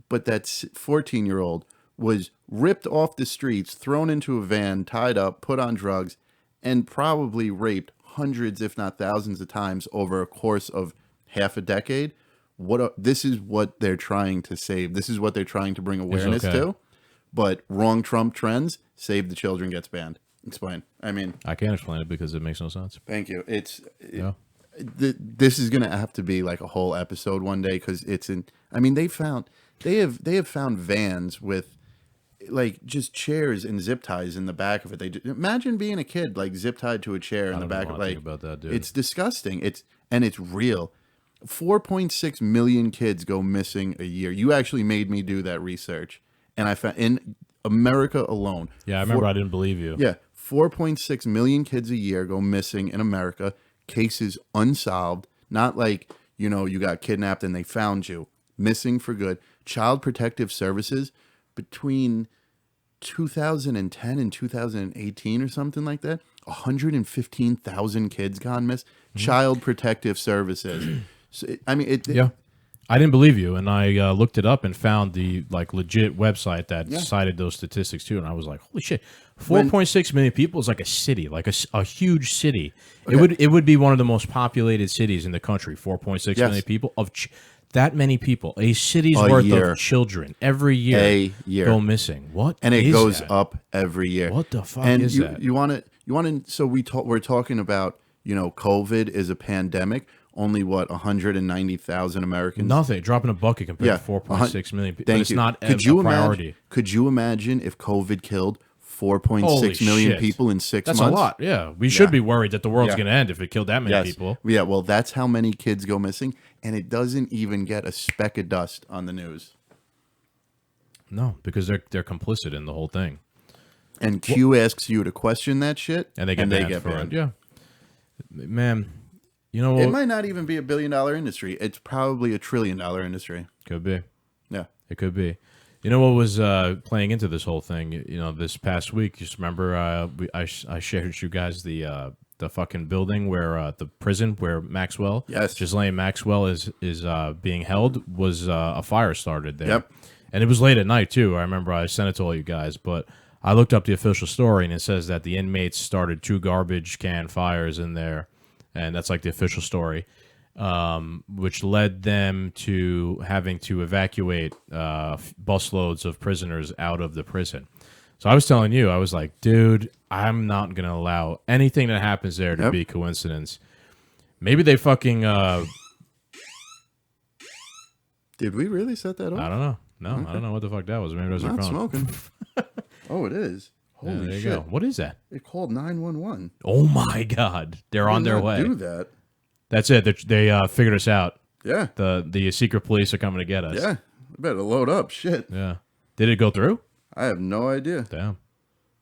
But that 14-year-old was ripped off the streets, thrown into a van, tied up, put on drugs, and probably raped hundreds, if not thousands of times over a course of half a decade. This is what they're trying to save. This is what they're trying to bring awareness to. But wrong Trump trends, Save the Children gets banned. Explain. I can't explain it because it makes no sense. Thank you. This is going to have to be like a whole episode one day because they have found vans with like just chairs and zip ties in the back of it. Imagine being a kid like zip tied to a chair in the back of about that, dude. It's disgusting. It's real. 4.6 million kids go missing a year. You actually made me do that research, and I found in America alone. Yeah, I remember. I didn't believe you. Yeah, 4.6 million kids a year go missing in America. Cases unsolved. Not like you got kidnapped and they found you. Missing for good. Child Protective Services between 2010 and 2018 or something like that, 115,000 kids gone missing. Child Protective Services. So, yeah. I didn't believe you, and I looked it up and found the legit website that cited those statistics too, and I was like, "Holy shit! 4.6 million people is like a city, like a huge city. Okay. It would be one of the most populated cities in the country. 4.6 million people that many people, a city's worth of children every year, go missing. What? And it goes up every year. What the fuck is that? You want to? So we're talking about COVID is a pandemic. Only 190,000 Americans? Nothing. Dropping a bucket compared to 4.6 million people. Thank it's you. Not a priority. Could you imagine if COVID killed 4.6 million people in 6 months? That's a lot. Yeah. We should be worried that the world's going to end if it killed that many people. Yeah, well, that's how many kids go missing, and it doesn't even get a speck of dust on the news. No, because they're complicit in the whole thing. And Q asks you to question that shit, and they get banned. Yeah. Man, it might not even be $1 billion industry. It's probably $1 trillion industry. Could be. Yeah. It could be. You know what was playing into this whole thing? This past week, just remember I shared with you guys the fucking building where the prison where Maxwell, Ghislaine Maxwell is being held, was a fire started there. Yep. And it was late at night too. I remember I sent it to all you guys, but I looked up the official story and it says that the inmates started 2 garbage can fires in there, and that's like the official story. Which led them to having to evacuate busloads of prisoners out of the prison. So I was telling you, I was like, dude, I'm not going to allow anything that happens there to be coincidence. Maybe they fucking Did we really set that off? I don't know. No, okay. I don't know what the fuck that was. Maybe it was your phone. Not smoking. Oh, it is. Holy there you shit. go. What is that? It called 911. Oh my God. They're on their way. Do that. That's it. They figured us out. Yeah. The secret police are coming to get us. Yeah. Better load up. Shit. Yeah. Did it go through? I have no idea. Damn.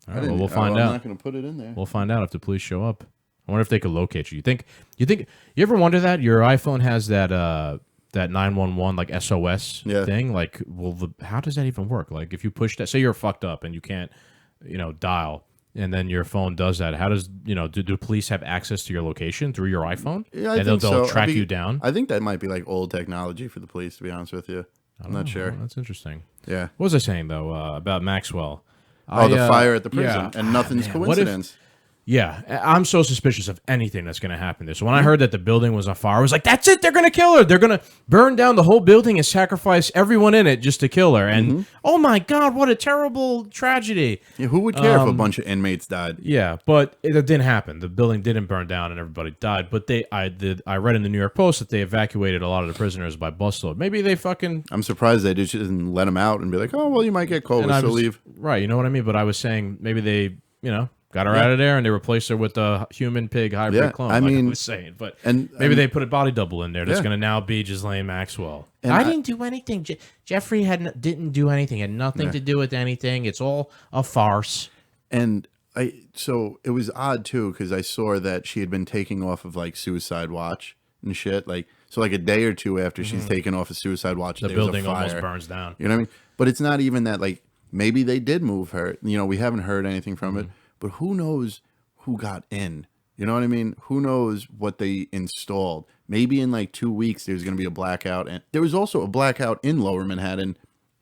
All right, well, we'll find out. I'm not going to put it in there. We'll find out if the police show up. I wonder if they could locate you. You ever wonder that your iPhone has that 911 like SOS thing? Like, how does that even work? Like, if you push that, say you're fucked up and you can't, dial, and then your phone does that. How does do police have access to your location through your iPhone? Yeah, I think they'll track you down. I think that might be like old technology for the police. To be honest with you, I'm not sure. Oh, that's interesting. Yeah. What was I saying though about Maxwell? The fire at the prison, and nothing's coincidence. Yeah, I'm so suspicious of anything that's going to happen there. So when I heard that the building was on fire, I was like, that's it. They're going to kill her. They're going to burn down the whole building and sacrifice everyone in it just to kill her. And oh my God, what a terrible tragedy. Yeah, who would care if a bunch of inmates died? Yeah, but it didn't happen. The building didn't burn down and everybody died. But I read in the New York Post that they evacuated a lot of the prisoners by busload. Maybe they fucking... I'm surprised they just didn't let them out and be like, oh, well, you might get COVID, so leave. Right, you know what I mean? But I was saying maybe they, got her out of there, and they replaced her with a human-pig hybrid clone, I was saying. But maybe they put a body double in there that's going to now be Ghislaine Maxwell. And I didn't do anything. Jeffrey didn't do anything. Had nothing to do with anything. It's all a farce. And so it was odd, too, because I saw that she had been taking off of, like, suicide watch and shit. So a day or two after she's taken off of suicide watch, the building almost burns down. You know what I mean? But it's not even that, like, maybe they did move her. We haven't heard anything from it. But who knows who got in? You know what I mean? Who knows what they installed? Maybe in like 2 weeks there's going to be a blackout. And there was also a blackout in Lower Manhattan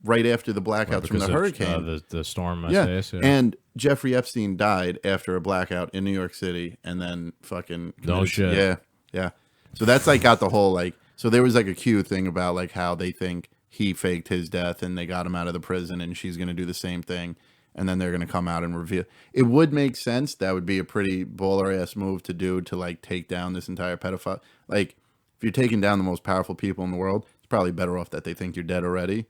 right after the blackouts from the hurricane. The storm, yeah. And Jeffrey Epstein died after a blackout in New York City and then fucking... No shit. Yeah, yeah. So that's like got the whole like... So there was like a Q thing about like how they think he faked his death and they got him out of the prison and she's going to do the same thing. And then they're going to come out and reveal. It would make sense. That would be a pretty baller-ass move to do to, like, take down this entire pedophile. Like, if you're taking down the most powerful people in the world, it's probably better off that they think you're dead already.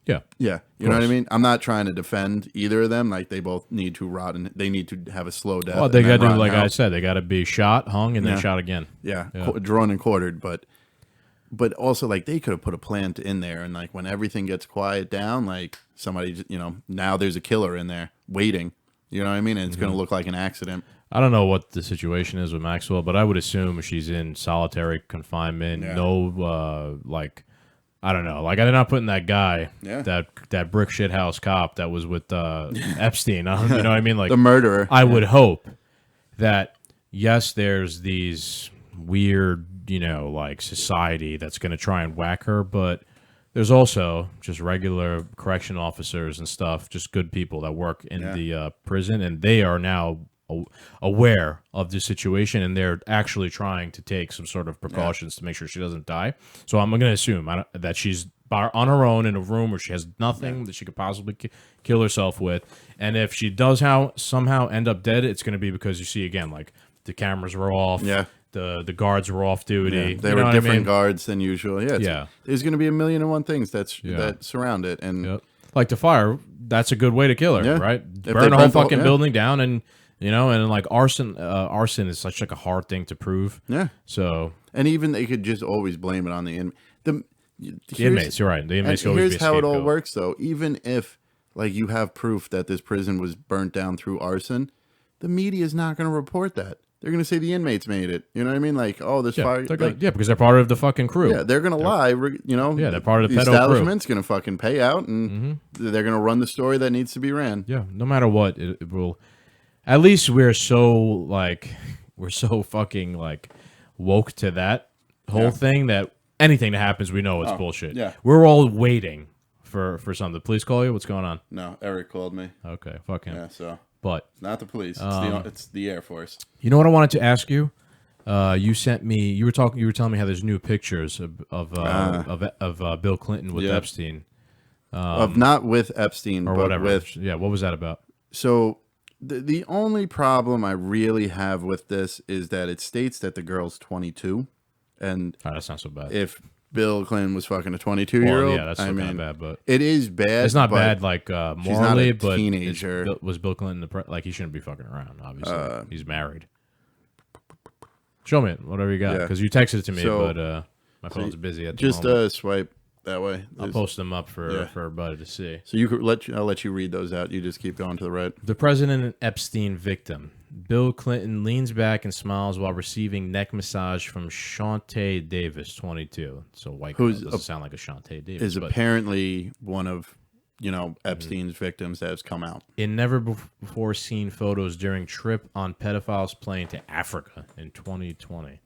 Yeah. Yeah. You know what I mean? I'm not trying to defend either of them. Like, they both need to rot and they need to have a slow death. Well, they got to do, like I said, they got to be shot, hung, and then shot again. Yeah. Drawn and quartered. But also, like, they could have put a plant in there, and, like, when everything gets quiet down, like, somebody, just, now there's a killer in there waiting. You know what I mean? And it's going to look like an accident. I don't know what the situation is with Maxwell, but I would assume she's in solitary confinement. Yeah. No, I don't know. Like, they're not putting that guy, that brick shit house cop that was with Epstein. You know what I mean? Like the murderer. I would hope that, yes, there's these weird, like society that's going to try and whack her, but there's also just regular correction officers and stuff, just good people that work in the prison, and they are now aware of the situation, and they're actually trying to take some sort of precautions to make sure she doesn't die. So I'm going to assume that she's on her own in a room where she has nothing that she could possibly kill herself with, and if she does somehow end up dead, it's going to be because you see, again, like the cameras were off. Yeah. The guards were off duty. Yeah, they were different guards than usual. Yeah, there's going to be 1,000,001 things that surround it, and like the fire. That's a good way to kill her, right? Burn the whole fucking building down, and and like arson is such like a hard thing to prove. Yeah. So and even they could just always blame it on the inmates. You're right. The inmates always here's be a how it scapegoat. all works, though. Even if like you have proof that this prison was burnt down through arson, the media is not going to report that. They're going to say the inmates made it. You know what I mean? Like, oh, this fire. Because they're part of the fucking crew. Yeah, they're going to lie. Yeah, they're part of the pedo establishment's going to fucking pay out, and they're going to run the story that needs to be ran. Yeah, no matter what, it will. At least we're so fucking like woke to that whole thing that anything that happens, we know it's bullshit. Yeah, we're all waiting for something. The police call you? What's going on? No, Eric called me. Okay, fuck him. Yeah, so. But it's not the police. It's the Air Force. You know what I wanted to ask you? You sent me. You were telling me how there's new pictures of Bill Clinton with Epstein. Of not with Epstein, or but whatever. With. Yeah, what was that about? So the only problem I really have with this is that it states that the girl's 22, and that's not so bad. If Bill Clinton was fucking a 22-year-old. Yeah, that's kind of bad, but it is bad. It's not bad, like morally, but teenager. Was Bill Clinton like he shouldn't be fucking around? Obviously, he's married. Show me it, whatever you got, because you texted it to me, but my phone's busy at the moment. Just swipe that way. I'll post them up for everybody to see. So I'll let you read those out. You just keep going to the right. The president and Epstein victim. Bill Clinton leans back and smiles while receiving neck massage from Shantae Davis, 22. So white girl doesn't sound like a Shantae Davis. Is apparently one of Epstein's victims that has come out. In never before seen photos during trip on pedophile's plane to Africa in 2020.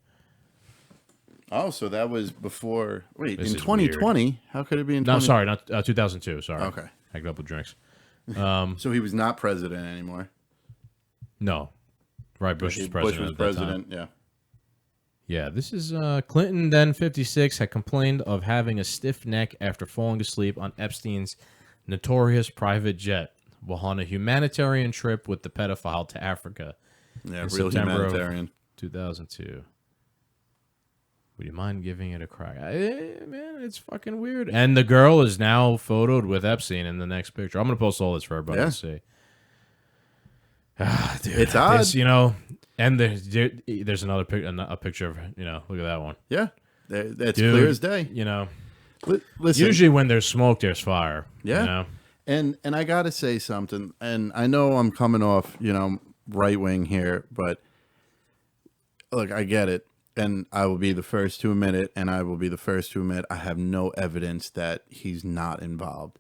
Oh, so that was before. Wait, in 2020? Weird. How could it be in? No, sorry, not 2002. Sorry. Okay, I got a couple drinks. So he was not president anymore. No, right. Bush was president. Bush was president. Yeah. Yeah, this is Clinton, then 56, had complained of having a stiff neck after falling asleep on Epstein's notorious private jet while on a humanitarian trip with the pedophile to Africa. Yeah, real September humanitarian. 2002. Would you mind giving it a crack? Man, it's fucking weird. And the girl is now photoed with Epstein in the next picture. I'm going to post all this for everybody to see. Dude, it's odd. And there's another a picture of, look at that one. Yeah, that's clear as day. Listen, usually when there's smoke, there's fire. Yeah. And I got to say something, and I know I'm coming off, right wing here, but look, I get it. And I will be the first to admit it, and I will be the first to admit I have no evidence that he's not involved.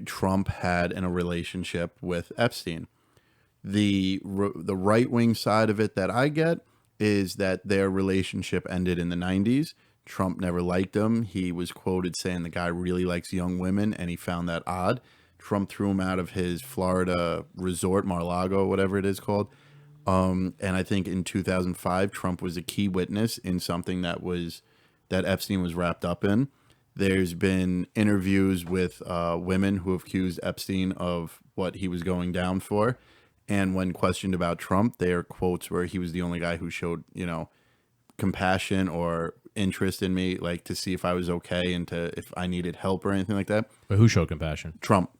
Trump had a relationship with Epstein. The right-wing side of it that I get is that their relationship ended in the 90s. Trump never liked him. He was quoted saying the guy really likes young women, and he found that odd. Trump threw him out of his Florida resort, Mar-a-Lago, whatever it is called. And I think in 2005, Trump was a key witness in something that Epstein was wrapped up in. There's been interviews with women who have accused Epstein of what he was going down for. And when questioned about Trump, their quotes were he was the only guy who showed, compassion or interest in me, like to see if I was okay and if I needed help or anything like that. But who showed compassion? Trump.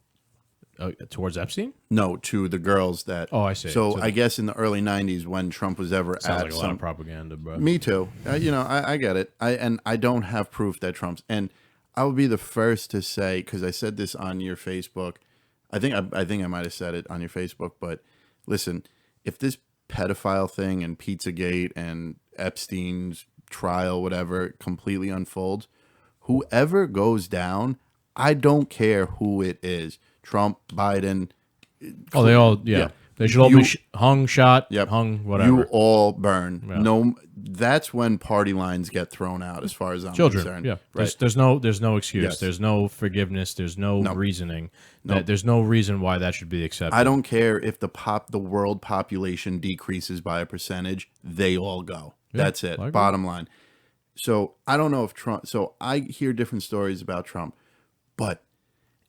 Towards Epstein? No, to the girls that. Oh, I see. So I guess in the early 90s when Trump was ever sounds like a lot of propaganda, bro. Me too. I get it. I don't have proof that Trump's. And I will be the first to say, because I said this on your Facebook. I think I might have said it on your Facebook. But listen, if this pedophile thing and Pizzagate and Epstein's trial, whatever, completely unfolds, whoever goes down, I don't care who it is. Trump, Biden. Oh, they all, yeah. They should all be hung, shot, hung, whatever. You all burn. Yeah. No, that's when party lines get thrown out, as far as I'm concerned. Yeah, right? There's no excuse. Yes. There's no forgiveness. There's no reasoning. There's no reason why that should be accepted. I don't care if the world population decreases by a percentage. They all go. Yeah, that's it. Bottom line. So I don't know if Trump. So I hear different stories about Trump, but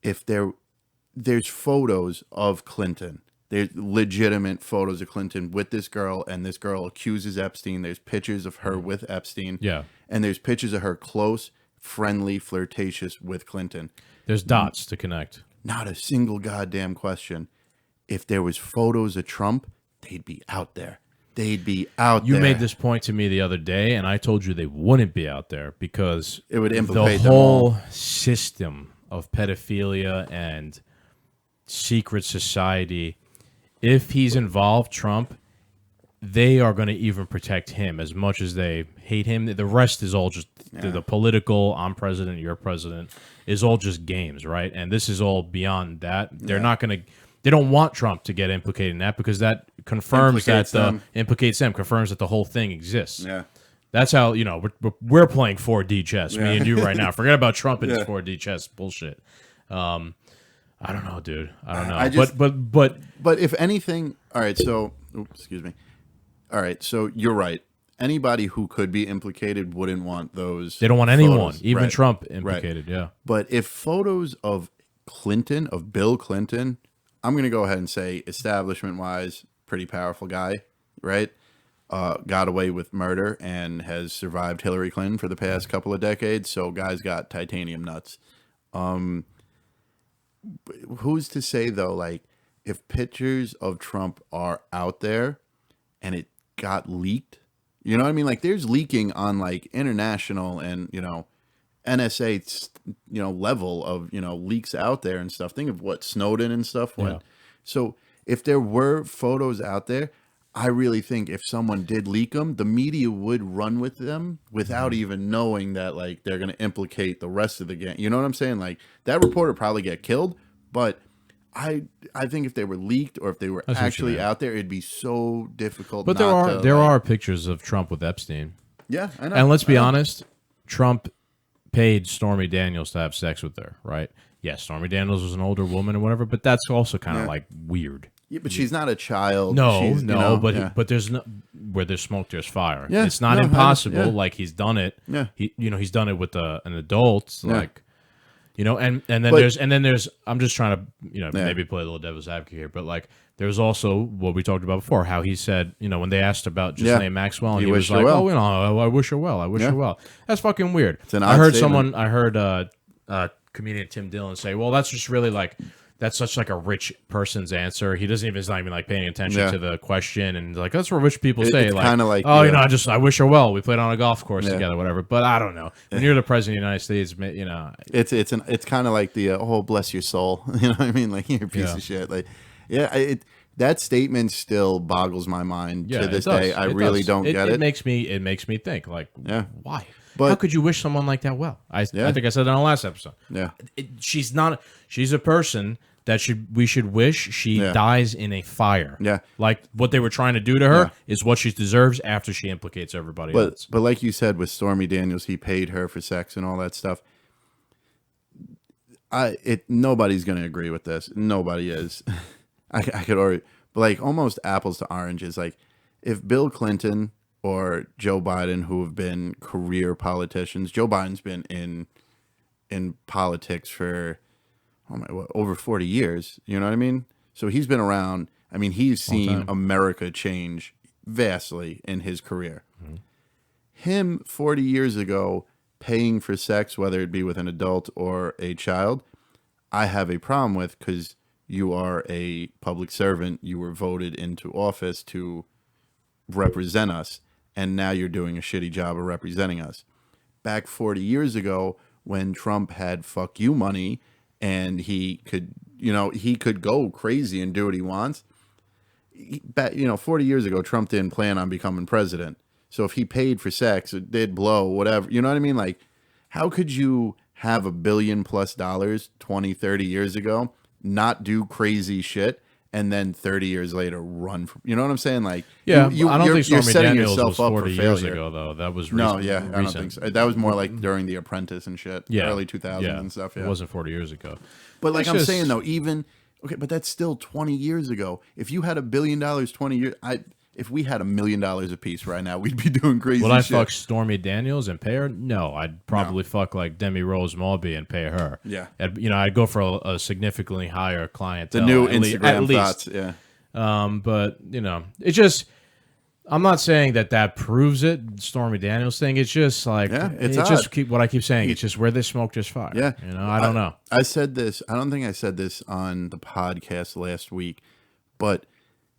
if there's photos of Clinton. There's legitimate photos of Clinton with this girl, and this girl accuses Epstein. There's pictures of her with Epstein. Yeah. And there's pictures of her close, friendly, flirtatious with Clinton. There's dots to connect. Not a single goddamn question. If there was photos of Trump, they'd be out there. They'd be out there. You made this point to me the other day, and I told you they wouldn't be out there because it would implicate the whole system of pedophilia and secret society. If he's involved, Trump, they are going to even protect him as much as they hate him. The rest is all just the political, I'm president, you're president, is all just games, right? And this is all beyond that. They're not going to, they don't want Trump to get implicated in that because that confirms implicates them, confirms that the whole thing exists. Yeah. That's how, we're playing 4D chess, me and you right now. Forget about Trump and his 4D chess bullshit. I don't know, dude. I don't know. But if anything, all right. So, excuse me. All right. So you're right. Anybody who could be implicated wouldn't want those. They don't want anyone, even Trump, implicated. Yeah. But if photos of Clinton, of Bill Clinton, I'm going to go ahead and say, establishment-wise, pretty powerful guy, right? got away with murder and has survived Hillary Clinton for the past couple of decades. So guys got titanium nuts. Who's to say though, like if pictures of Trump are out there and it got leaked, you know what I mean? Like there's leaking on like international and, NSA, level of, leaks out there and stuff. Think of what Snowden and stuff went. Yeah. So if there were photos out there, I really think if someone did leak them, the media would run with them without even knowing that like they're going to implicate the rest of the gang. You know what I'm saying? Like that reporter probably get killed, but I think if they were leaked or if they were actually out there, it'd be so difficult. But there are pictures of Trump with Epstein. Yeah, I know. And let's be honest, Trump paid Stormy Daniels to have sex with her, right? Yeah, Stormy Daniels was an older woman or whatever, but that's also kind of like weird. Yeah, but she's not a child. No, but there's no where there's smoke, there's fire. Yeah, it's not impossible. Like he's done it. Yeah, he's done it with an adult. Like, and then there's. I'm just trying to maybe play a little devil's advocate here, but like there's also what we talked about before. How he said when they asked about Ghislaine Maxwell, and he was like, I wish her well. I wish her well. That's fucking weird. I heard comedian Tim Dillon say, well, that's just really like. That's such like a rich person's answer. He's not even like paying attention to the question, and like that's what rich people say. It's like, kind of like, I wish her well. We played on a golf course together, whatever. But I don't know. When you're the president of the United States, it's kind of like the bless your soul. You know what I mean? Like you're a piece of shit. Like that statement still boggles my mind to this day. I really don't get it. It makes me think like, why? But, how could you wish someone like that well? I think I said that on the last episode. Yeah, she's a person that we should wish she dies in a fire. Yeah, like what they were trying to do to her is what she deserves after she implicates everybody else. But like you said with Stormy Daniels, he paid her for sex and all that stuff. Nobody's going to agree with this. Nobody is. I could already, but like almost apples to oranges. Like if Bill Clinton or Joe Biden, who have been career politicians. Joe Biden's been in politics for over 40 years. You know what I mean? So he's been around. I mean, he's seen America change vastly in his career. Mm-hmm. Him 40 years ago paying for sex, whether it be with an adult or a child, I have a problem with because you are a public servant. You were voted into office to represent us. And now you're doing a shitty job of representing us. Back 40 years ago, when Trump had fuck you money and he could go crazy and do what he wants. 40 years ago, Trump didn't plan on becoming president. So if he paid for sex, it did blow, whatever. You know what I mean? Like, how could you have $1 billion+ 20, 30 years ago, not do crazy shit, and then 30 years later run from, you know what I'm saying? Like, I don't think Stormy Daniels was 40 years ago, though. That was recent. No, I don't think so. That was more like during The Apprentice and shit, early 2000s and stuff. Yeah, it wasn't 40 years ago. But like I'm saying, though, but that's still 20 years ago. If you had $1 billion 20 years, if we had $1 million a piece right now, we'd be doing crazy shit. Would I fuck Stormy Daniels and pay her? No, I'd probably fuck like Demi Rose Malby and pay her. Yeah. I'd go for a significantly higher clientele. The new Instagram thoughts, yeah. But, it just, I'm not saying that proves it, Stormy Daniels thing. It's just like, it's just what I keep saying. It's just where there's smoke, there's fire. Yeah. I don't know. I said this, I don't think I said this on the podcast last week, but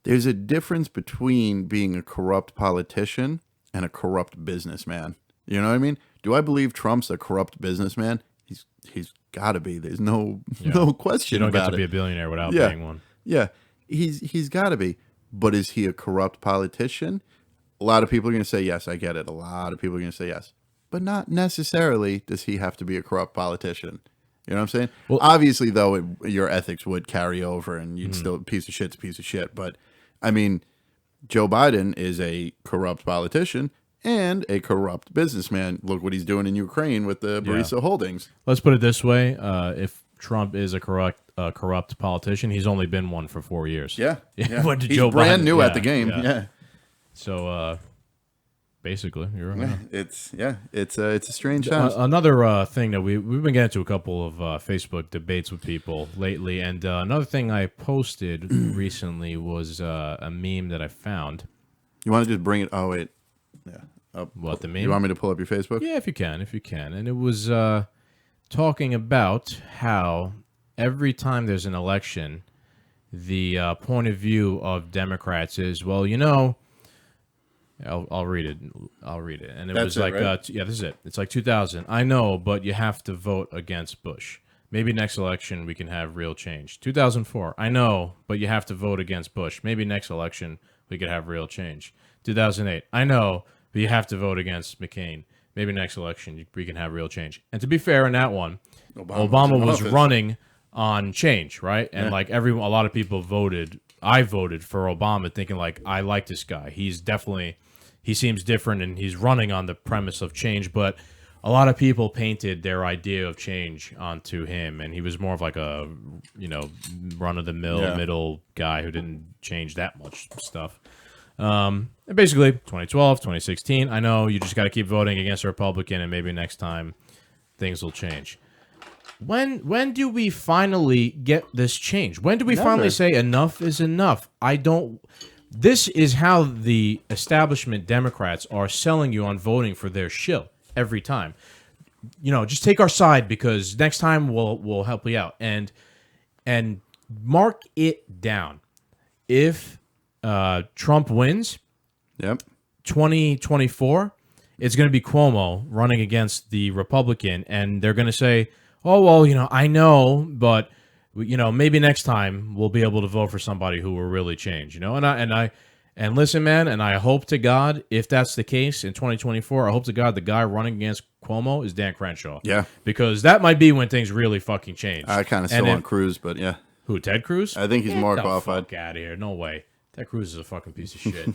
there's a difference between being a corrupt politician and a corrupt businessman. You know what I mean? Do I believe Trump's a corrupt businessman? He's got to be. There's no question about it. You don't get to be a billionaire without being one. Yeah, he's got to be. But is he a corrupt politician? A lot of people are going to say yes. I get it. A lot of people are going to say yes. But not necessarily does he have to be a corrupt politician. You know what I'm saying? Well, obviously, though, your ethics would carry over and you'd still, piece of shit's a piece of shit. But I mean, Joe Biden is a corrupt politician and a corrupt businessman. Look what he's doing in Ukraine with the Burisma Holdings. Let's put it this way. If Trump is a corrupt politician, he's only been one for 4 years. Yeah. What did he's Joe brand Biden, new at the game. Yeah. So, basically, you're right. It's a strange time. Another thing that we've been getting into a couple of Facebook debates with people lately, and another thing I posted recently was a meme that I found. You want to just bring it? Oh wait, yeah. What the meme? You want me to pull up your Facebook? Yeah, if you can. And it was talking about how every time there's an election, the point of view of Democrats is, well, I'll read it. And it That's was it, like, right? this is it. It's like 2000. I know, but you have to vote against Bush. Maybe next election we can have real change. 2004. I know, but you have to vote against Bush. Maybe next election we could have real change. 2008. I know, but you have to vote against McCain. Maybe next election we can have real change. And to be fair, in that one, Obama was running on change, right? And like a lot of people voted. I voted for Obama, thinking like, I like this guy. He seems different, and he's running on the premise of change. But a lot of people painted their idea of change onto him, and he was more of like a, run-of-the-mill middle guy who didn't change that much stuff. And basically, 2012, 2016, I know you just got to keep voting against a Republican, and maybe next time things will change. When do we finally get this change? When do we finally say enough is enough? This is how the establishment Democrats are selling you on voting for their shill every time. Just take our side because next time we'll help you out. And mark it down. If Trump wins, 2024, it's going to be Cuomo running against the Republican, and they're going to say, oh, well, I know, but, maybe next time we'll be able to vote for somebody who will really change, And listen, man, and I hope to God, if that's the case in 2024, I hope to God the guy running against Cuomo is Dan Crenshaw. Yeah. Because that might be when things really fucking change. I kind of still want Cruz, but yeah. Who, Ted Cruz? I think he's more qualified. Fuck out of here. No way. Ted Cruz is a fucking piece of shit.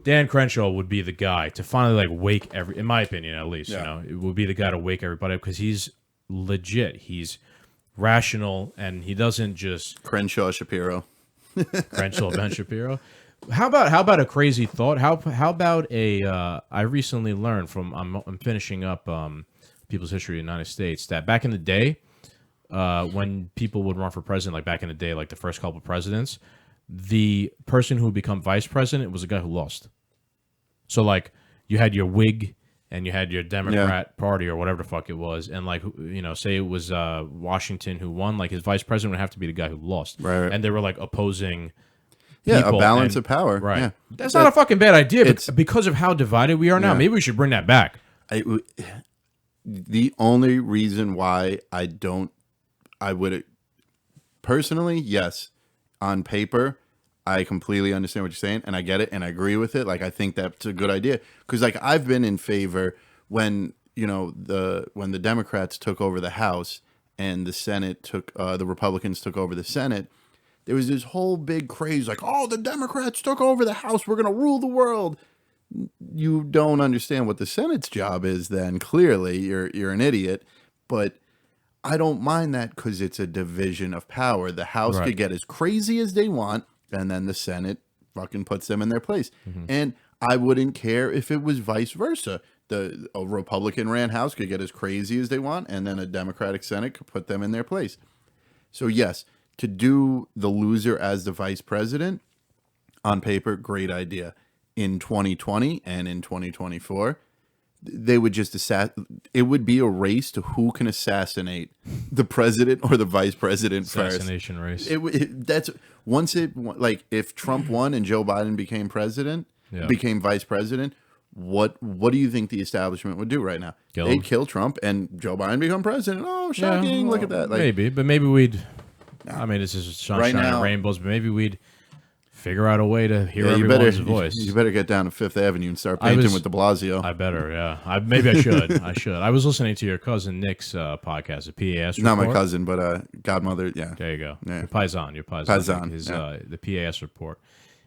Dan Crenshaw would be the guy to finally, wake in my opinion, at least, it would be the guy to wake everybody up because he's legit. He's rational, and he doesn't just Crenshaw Shapiro. Crenshaw Ben Shapiro. How about a crazy thought? How about I recently learned from I'm finishing up People's History of the United States that back in the day, when people would run for president, like back in the day, like the first couple of presidents, the person who would become vice president was a guy who lost. So you had your Whig and you had your Democrat Party or whatever the fuck it was, and say it was Washington who won, his vice president would have to be the guy who lost, right. And they were opposing. Yeah, a balance of power. Right. Yeah. That's not a fucking bad idea because of how divided we are now. Maybe we should bring that back. The only reason why I would personally, yes, on paper, I completely understand what you're saying, and I get it, and I agree with it. I think that's a good idea because, I've been in favor when the Democrats took over the House and the Senate the Republicans took over the Senate. There was this whole big craze, the Democrats took over the House, we're going to rule the world. You don't understand what the Senate's job is then. Clearly, you're an idiot. But I don't mind that because it's a division of power. The House could get as crazy as they want, and then the Senate fucking puts them in their place. Mm-hmm. And I wouldn't care if it was vice versa. A Republican-ran House could get as crazy as they want, and then a Democratic Senate could put them in their place. So, yes, to do the loser as the vice president, on paper, great idea. In 2020 and in 2024, they would just it would be a race to who can assassinate the president or the vice president Assassination first. Race. If Trump won and Joe Biden became became vice president, what do you think the establishment would do right now? They'd kill Trump and Joe Biden become president. Oh, shocking. Look at that. Maybe we'd... I mean, this is sunshine and rainbows, but maybe we'd figure out a way to hear everyone's voice. You better get down to Fifth Avenue and start painting with de Blasio. I better, yeah. Maybe I should. I was listening to your cousin Nick's podcast, the PAS report. Not my cousin, but godmother, yeah. There you go. Yeah. Your Paisan. The PAS report.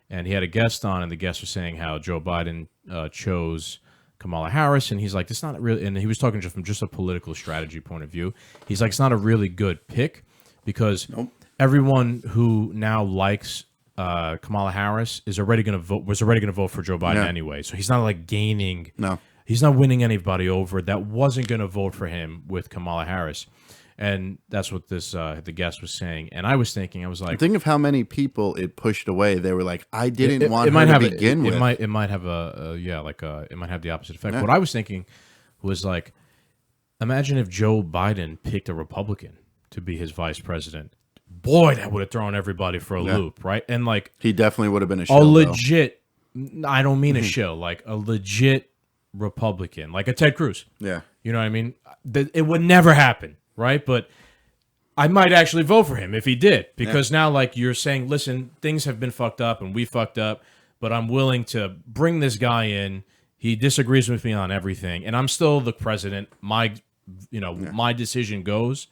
And he had a guest on, and the guest was saying how Joe Biden chose Kamala Harris, and he's like, it's not really, and he was talking from just a political strategy point of view. He's like, it's not a really good pick. Because everyone who now likes Kamala Harris was already going to vote for Joe Biden anyway. So he's not gaining. No, he's not winning anybody over that wasn't going to vote for him with Kamala Harris. And that's what this the guest was saying. And I was thinking, I was like, think of how many people it pushed away. They were like, I didn't want her to begin with. It might have it might have the opposite effect. Yeah. What I was thinking was like, imagine if Joe Biden picked a Republican to be his vice president. Boy, that would have thrown everybody for a loop, right? And like, he definitely would have been a shill, legit. I don't mean a shill, like a legit Republican, like a Ted Cruz. Yeah, you know what I mean. It would never happen. Right, but I might actually vote for him if he did, because now, like you're saying, listen, things have been fucked up and we fucked up, but I'm willing to bring this guy in. He disagrees with me on everything, and I'm still the president. My decision goes,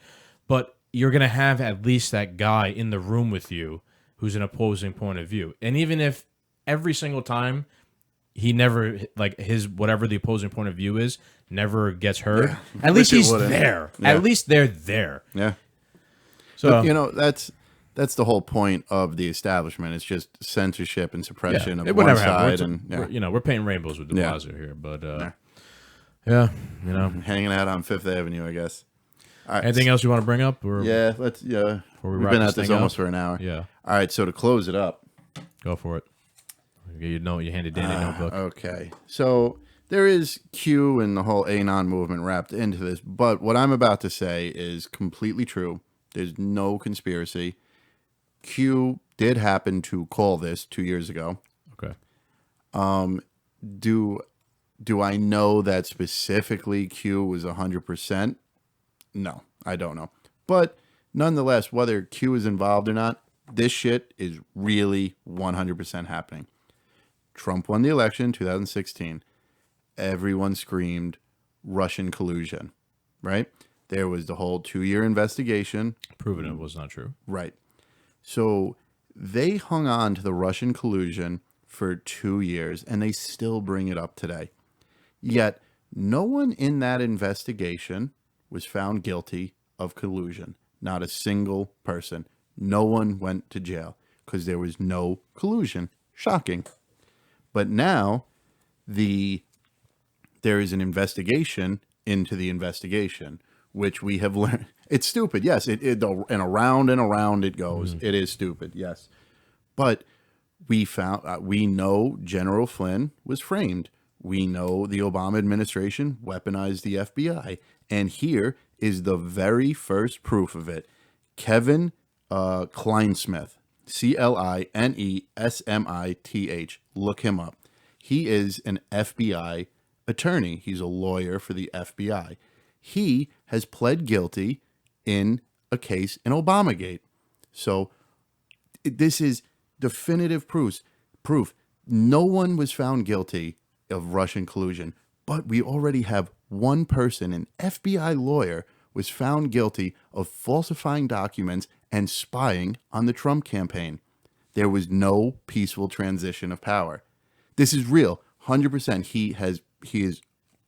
but you're gonna have at least that guy in the room with you who's an opposing point of view, and even if every single time he never like his whatever the opposing point of view is. Never gets heard. Yeah. At least he's there. Yeah. At least they're there. Yeah. So that's the whole point of the establishment. It's just censorship and suppression of one side, and we're painting rainbows with De Blasio here, but hanging out on Fifth Avenue, I guess. All right. Anything else you want to bring up? Or let's. We've been at this almost for an hour. Yeah. All right. So to close it up, go for it. You handy dandy notebook. Okay. So. There is Q and the whole Anon movement wrapped into this, but what I'm about to say is completely true. There's no conspiracy. Q did happen to call this 2 years ago. Okay. Do I know that specifically Q was 100%? No, I don't know. But nonetheless, whether Q is involved or not, this shit is really 100% happening. Trump won the election in 2016. Everyone screamed Russian collusion, right? There was the whole 2-year investigation. Proving it was not true. Right. So they hung on to the Russian collusion for 2 years, and they still bring it up today. Yet no one in that investigation was found guilty of collusion. Not a single person. No one went to jail because there was no collusion. Shocking. But now there is an investigation into the investigation, which we have learned. It's stupid, yes. And around and around it goes. It is stupid, yes. But we know General Flynn was framed. We know the Obama administration weaponized the FBI. And here is the very first proof of it. Kevin Kleinsmith, Kleinsmith. Look him up. He is an FBI attorney. He's a lawyer for the FBI. He has pled guilty in a case in Obamagate. So this is definitive proof. No one was found guilty of Russian collusion, but we already have one person, an FBI lawyer, was found guilty of falsifying documents and spying on the Trump campaign. There was no peaceful transition of power. This is real. 100%. He is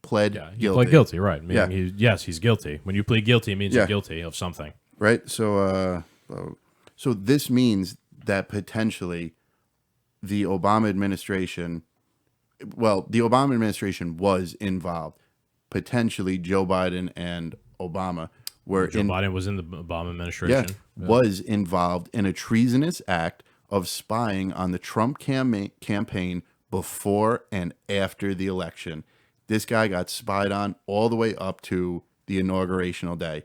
pled guilty. He pled guilty, right? He's guilty. When you plead guilty, it means you're guilty of something. Right? So this means that potentially the Obama administration was involved. Potentially Joe Biden and Obama were Biden was in the Obama administration. Was involved in a treasonous act of spying on the Trump campaign before and after the election. This guy got spied on all the way up to the inaugurational day,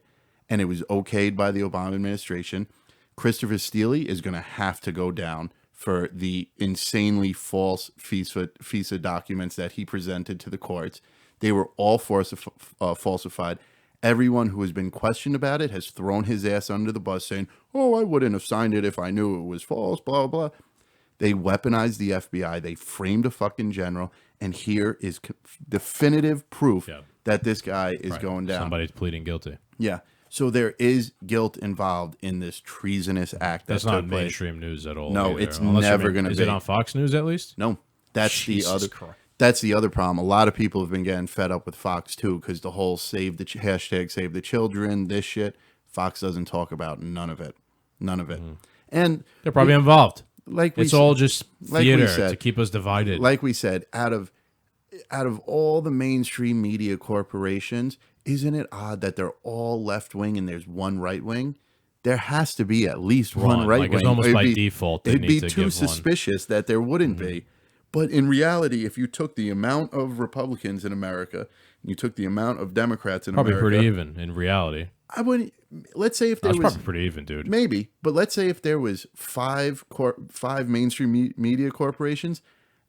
and it was okayed by the Obama administration. Christopher Steele is going to have to go down for the insanely false FISA documents that he presented to the courts. They were all falsified. Everyone who has been questioned about it has thrown his ass under the bus saying, oh, I wouldn't have signed it if I knew it was false, blah, blah. They weaponized the FBI. They framed a fucking general. And here is definitive proof that this guy is going down. Somebody's pleading guilty. Yeah. So there is guilt involved in this treasonous act. That's not mainstream news at all. No, it's never going to be. Is it on Fox News at least? No. That's the other problem. A lot of people have been getting fed up with Fox too, because the whole hashtag save the children, this shit, Fox doesn't talk about none of it. And they're probably involved. It's all just theater to keep us divided. Like we said, out of all the mainstream media corporations, isn't it odd that they're all left wing and there's one right wing? There has to be at least one right wing. It's almost by default. It'd be too suspicious that there wouldn't be. But in reality, if you took the amount of Republicans in America and you took the amount of Democrats in America, probably pretty even in reality. I wouldn't. Let's say if there was probably pretty even, dude. Maybe, but let's say if there was five mainstream media corporations,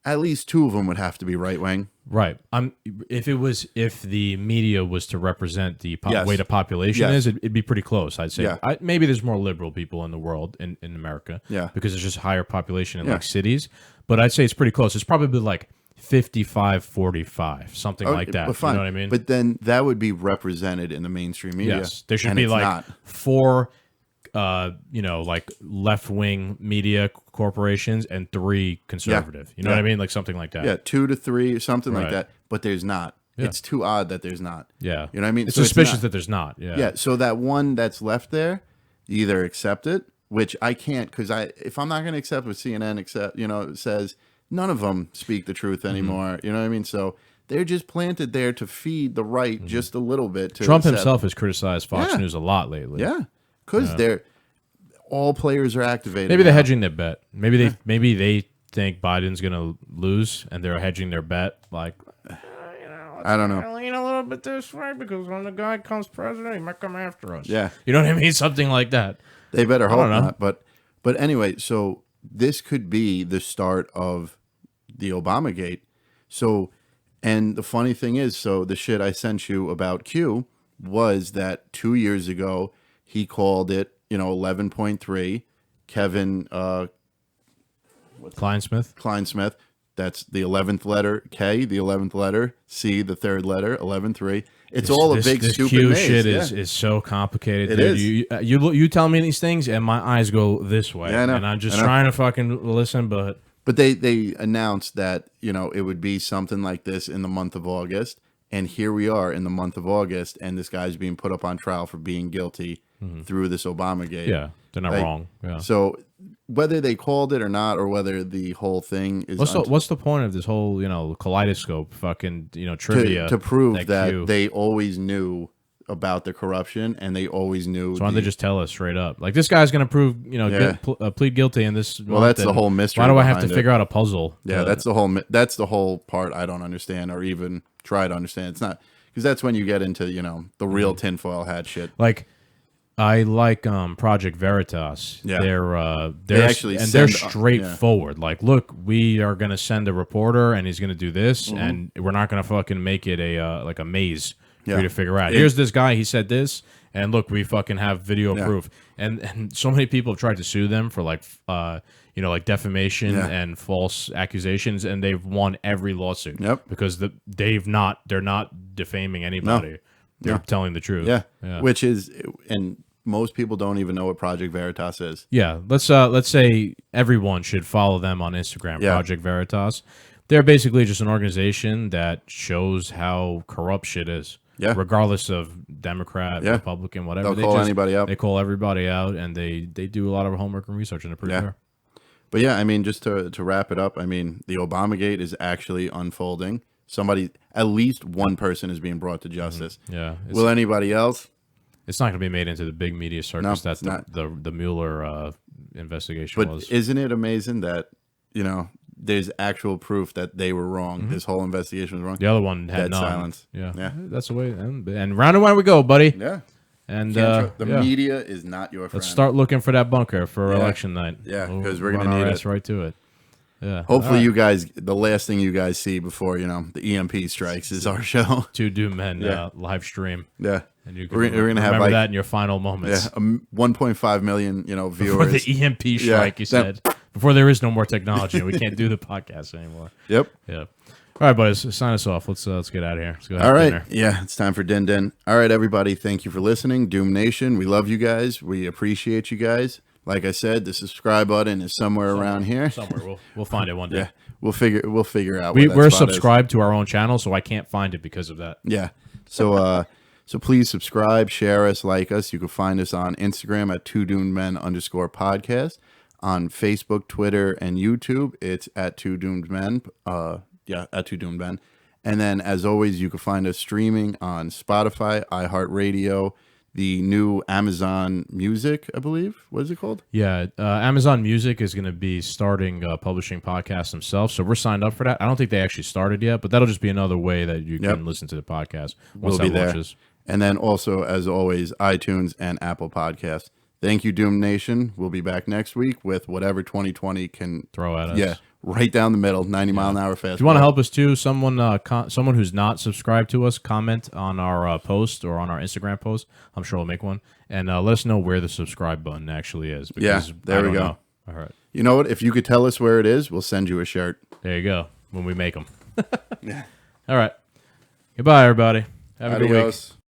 at least 2 of them would have to be right wing. Right. If the media was to represent the way the population Yes. is, it'd be pretty close. I'd say. Yeah. Maybe there's more liberal people in the world in America. Yeah. Because there's just higher population in like cities. But I'd say it's pretty close. It's probably like 55-45, something like that. But fine. You know what I mean? But then that would be represented in the mainstream media. Yes. There should be like not. 4 like left-wing media corporations and 3 conservative. You know what I mean? Like something like that. Yeah, 2 to 3, something like that. But there's not. Yeah. It's too odd that there's not. Yeah. You know what I mean? It's So suspicious not. that there's not. Yeah. Yeah, so that one that's left there, you either accept it, which I can't, because if I'm not going to accept what CNN says, none of them speak the truth anymore. You know what I mean? So they're just planted there to feed the right just a little bit. Trump himself has criticized Fox News a lot lately. Yeah, because all players are activated. Maybe they're hedging their bet. Maybe they think Biden's going to lose, and they're hedging their bet. Like, I don't know. Lean a little bit this way because when the guy comes president, he might come after us. Yeah, you know what I mean? Something like that. They better hope not. But anyway, so this could be the start of the Obamagate. So, and the funny thing is, so the shit I sent you about Q was that 2 years ago he called it, 11.3. Kevin Kleinsmith. That's the 11th letter K, the 11th letter C, the 3rd letter 11.3. It's all a big this stupid Q maze. shit is so complicated. It dude. is. You tell me these things, and my eyes go this way, Yeah, I know. and I'm just trying to fucking listen, but they announced that it would be something like this in the month of August, and here we are in the month of August, and this guy's being put up on trial for being guilty through this Obamagate. Yeah, they're not wrong. Yeah. So whether they called it or not, or whether the whole thing is what's the point of this whole kaleidoscope fucking trivia to prove that they always knew about the corruption, and they always knew. So why don't they just tell us straight up? Like, this guy's going to prove, plead guilty in this. Well, that's the whole mystery. Why do I have to figure out a puzzle? Yeah, that's the whole part I don't understand, or even try to understand. It's not, because that's when you get into the real tinfoil hat shit. Like, I like Project Veritas. Yeah, they're straightforward. Yeah. Like, look, we are going to send a reporter, and he's going to do this, and we're not going to fucking make it a maze. For you to figure out. Here's this guy, he said this, and look, we fucking have video proof. And so many people have tried to sue them for like defamation and false accusations, and they've won every lawsuit. Yep. Because they're not defaming anybody. No. They're telling the truth. Yeah. Which is, and most people don't even know what Project Veritas is. Yeah. Let's say everyone should follow them on Instagram, Project Veritas. They're basically just an organization that shows how corrupt shit is. Yeah. Regardless of Democrat, Republican, whatever. They'll call anybody out. They call everybody out, and they do a lot of homework and research, and they're pretty fair. But yeah, I mean, just to wrap it up, I mean, the Obamagate is actually unfolding. At least one person is being brought to justice. Yeah. Will anybody else? It's not going to be made into the big media circus that the Mueller investigation was. But isn't it amazing that, there's actual proof that they were wrong. This whole investigation was wrong. The other one had dead silence. Yeah, that's the way. And round and round we go, buddy. Yeah. And the media is not your friend. Let's start looking for that bunker for election night. Yeah, because we're gonna need it. Right to it. Yeah. Hopefully, you guys, the last thing you guys see before the EMP strikes is our show. Two Doom Men live stream. Yeah. And you can we're gonna have that in your final moments. Yeah, 1.5 million, viewers. Before the EMP strike, you said. Before there is no more technology, and we can't do the podcast anymore. Yep. Yeah. All right, boys, sign us off. Let's get out of here. Let's go All right. Dinner. Yeah, it's time for Din Din. All right, everybody. Thank you for listening. Doom Nation, we love you guys. We appreciate you guys. Like I said, the subscribe button is somewhere around here. Somewhere we'll find it one day. Yeah, we'll figure out. We're subscribed to our own channel, so I can't find it because of that. Yeah. So so please subscribe, share us, like us. You can find us on Instagram at @2doomedmen_podcast. On Facebook, Twitter, and YouTube, it's at 2 Doomed Men. At 2 Doomed Men. And then, as always, you can find us streaming on Spotify, iHeartRadio, the new Amazon Music, I believe. What is it called? Yeah, Amazon Music is going to be starting publishing podcasts themselves, so we're signed up for that. I don't think they actually started yet, but that'll just be another way that you can listen to the podcast once that launches. And then also, as always, iTunes and Apple Podcasts. Thank you, Doom Nation. We'll be back next week with whatever 2020 can throw at us. Yeah, right down the middle, 90 mile an hour fast. If you want to help us too, someone who's not subscribed to us, comment on our post or on our Instagram post. I'm sure we'll make one. And let us know where the subscribe button actually is. Because there we go. Know. All right. You know what? If you could tell us where it is, we'll send you a shirt. There you go. When we make them. Yeah. All right. Goodbye, everybody. Have a good week.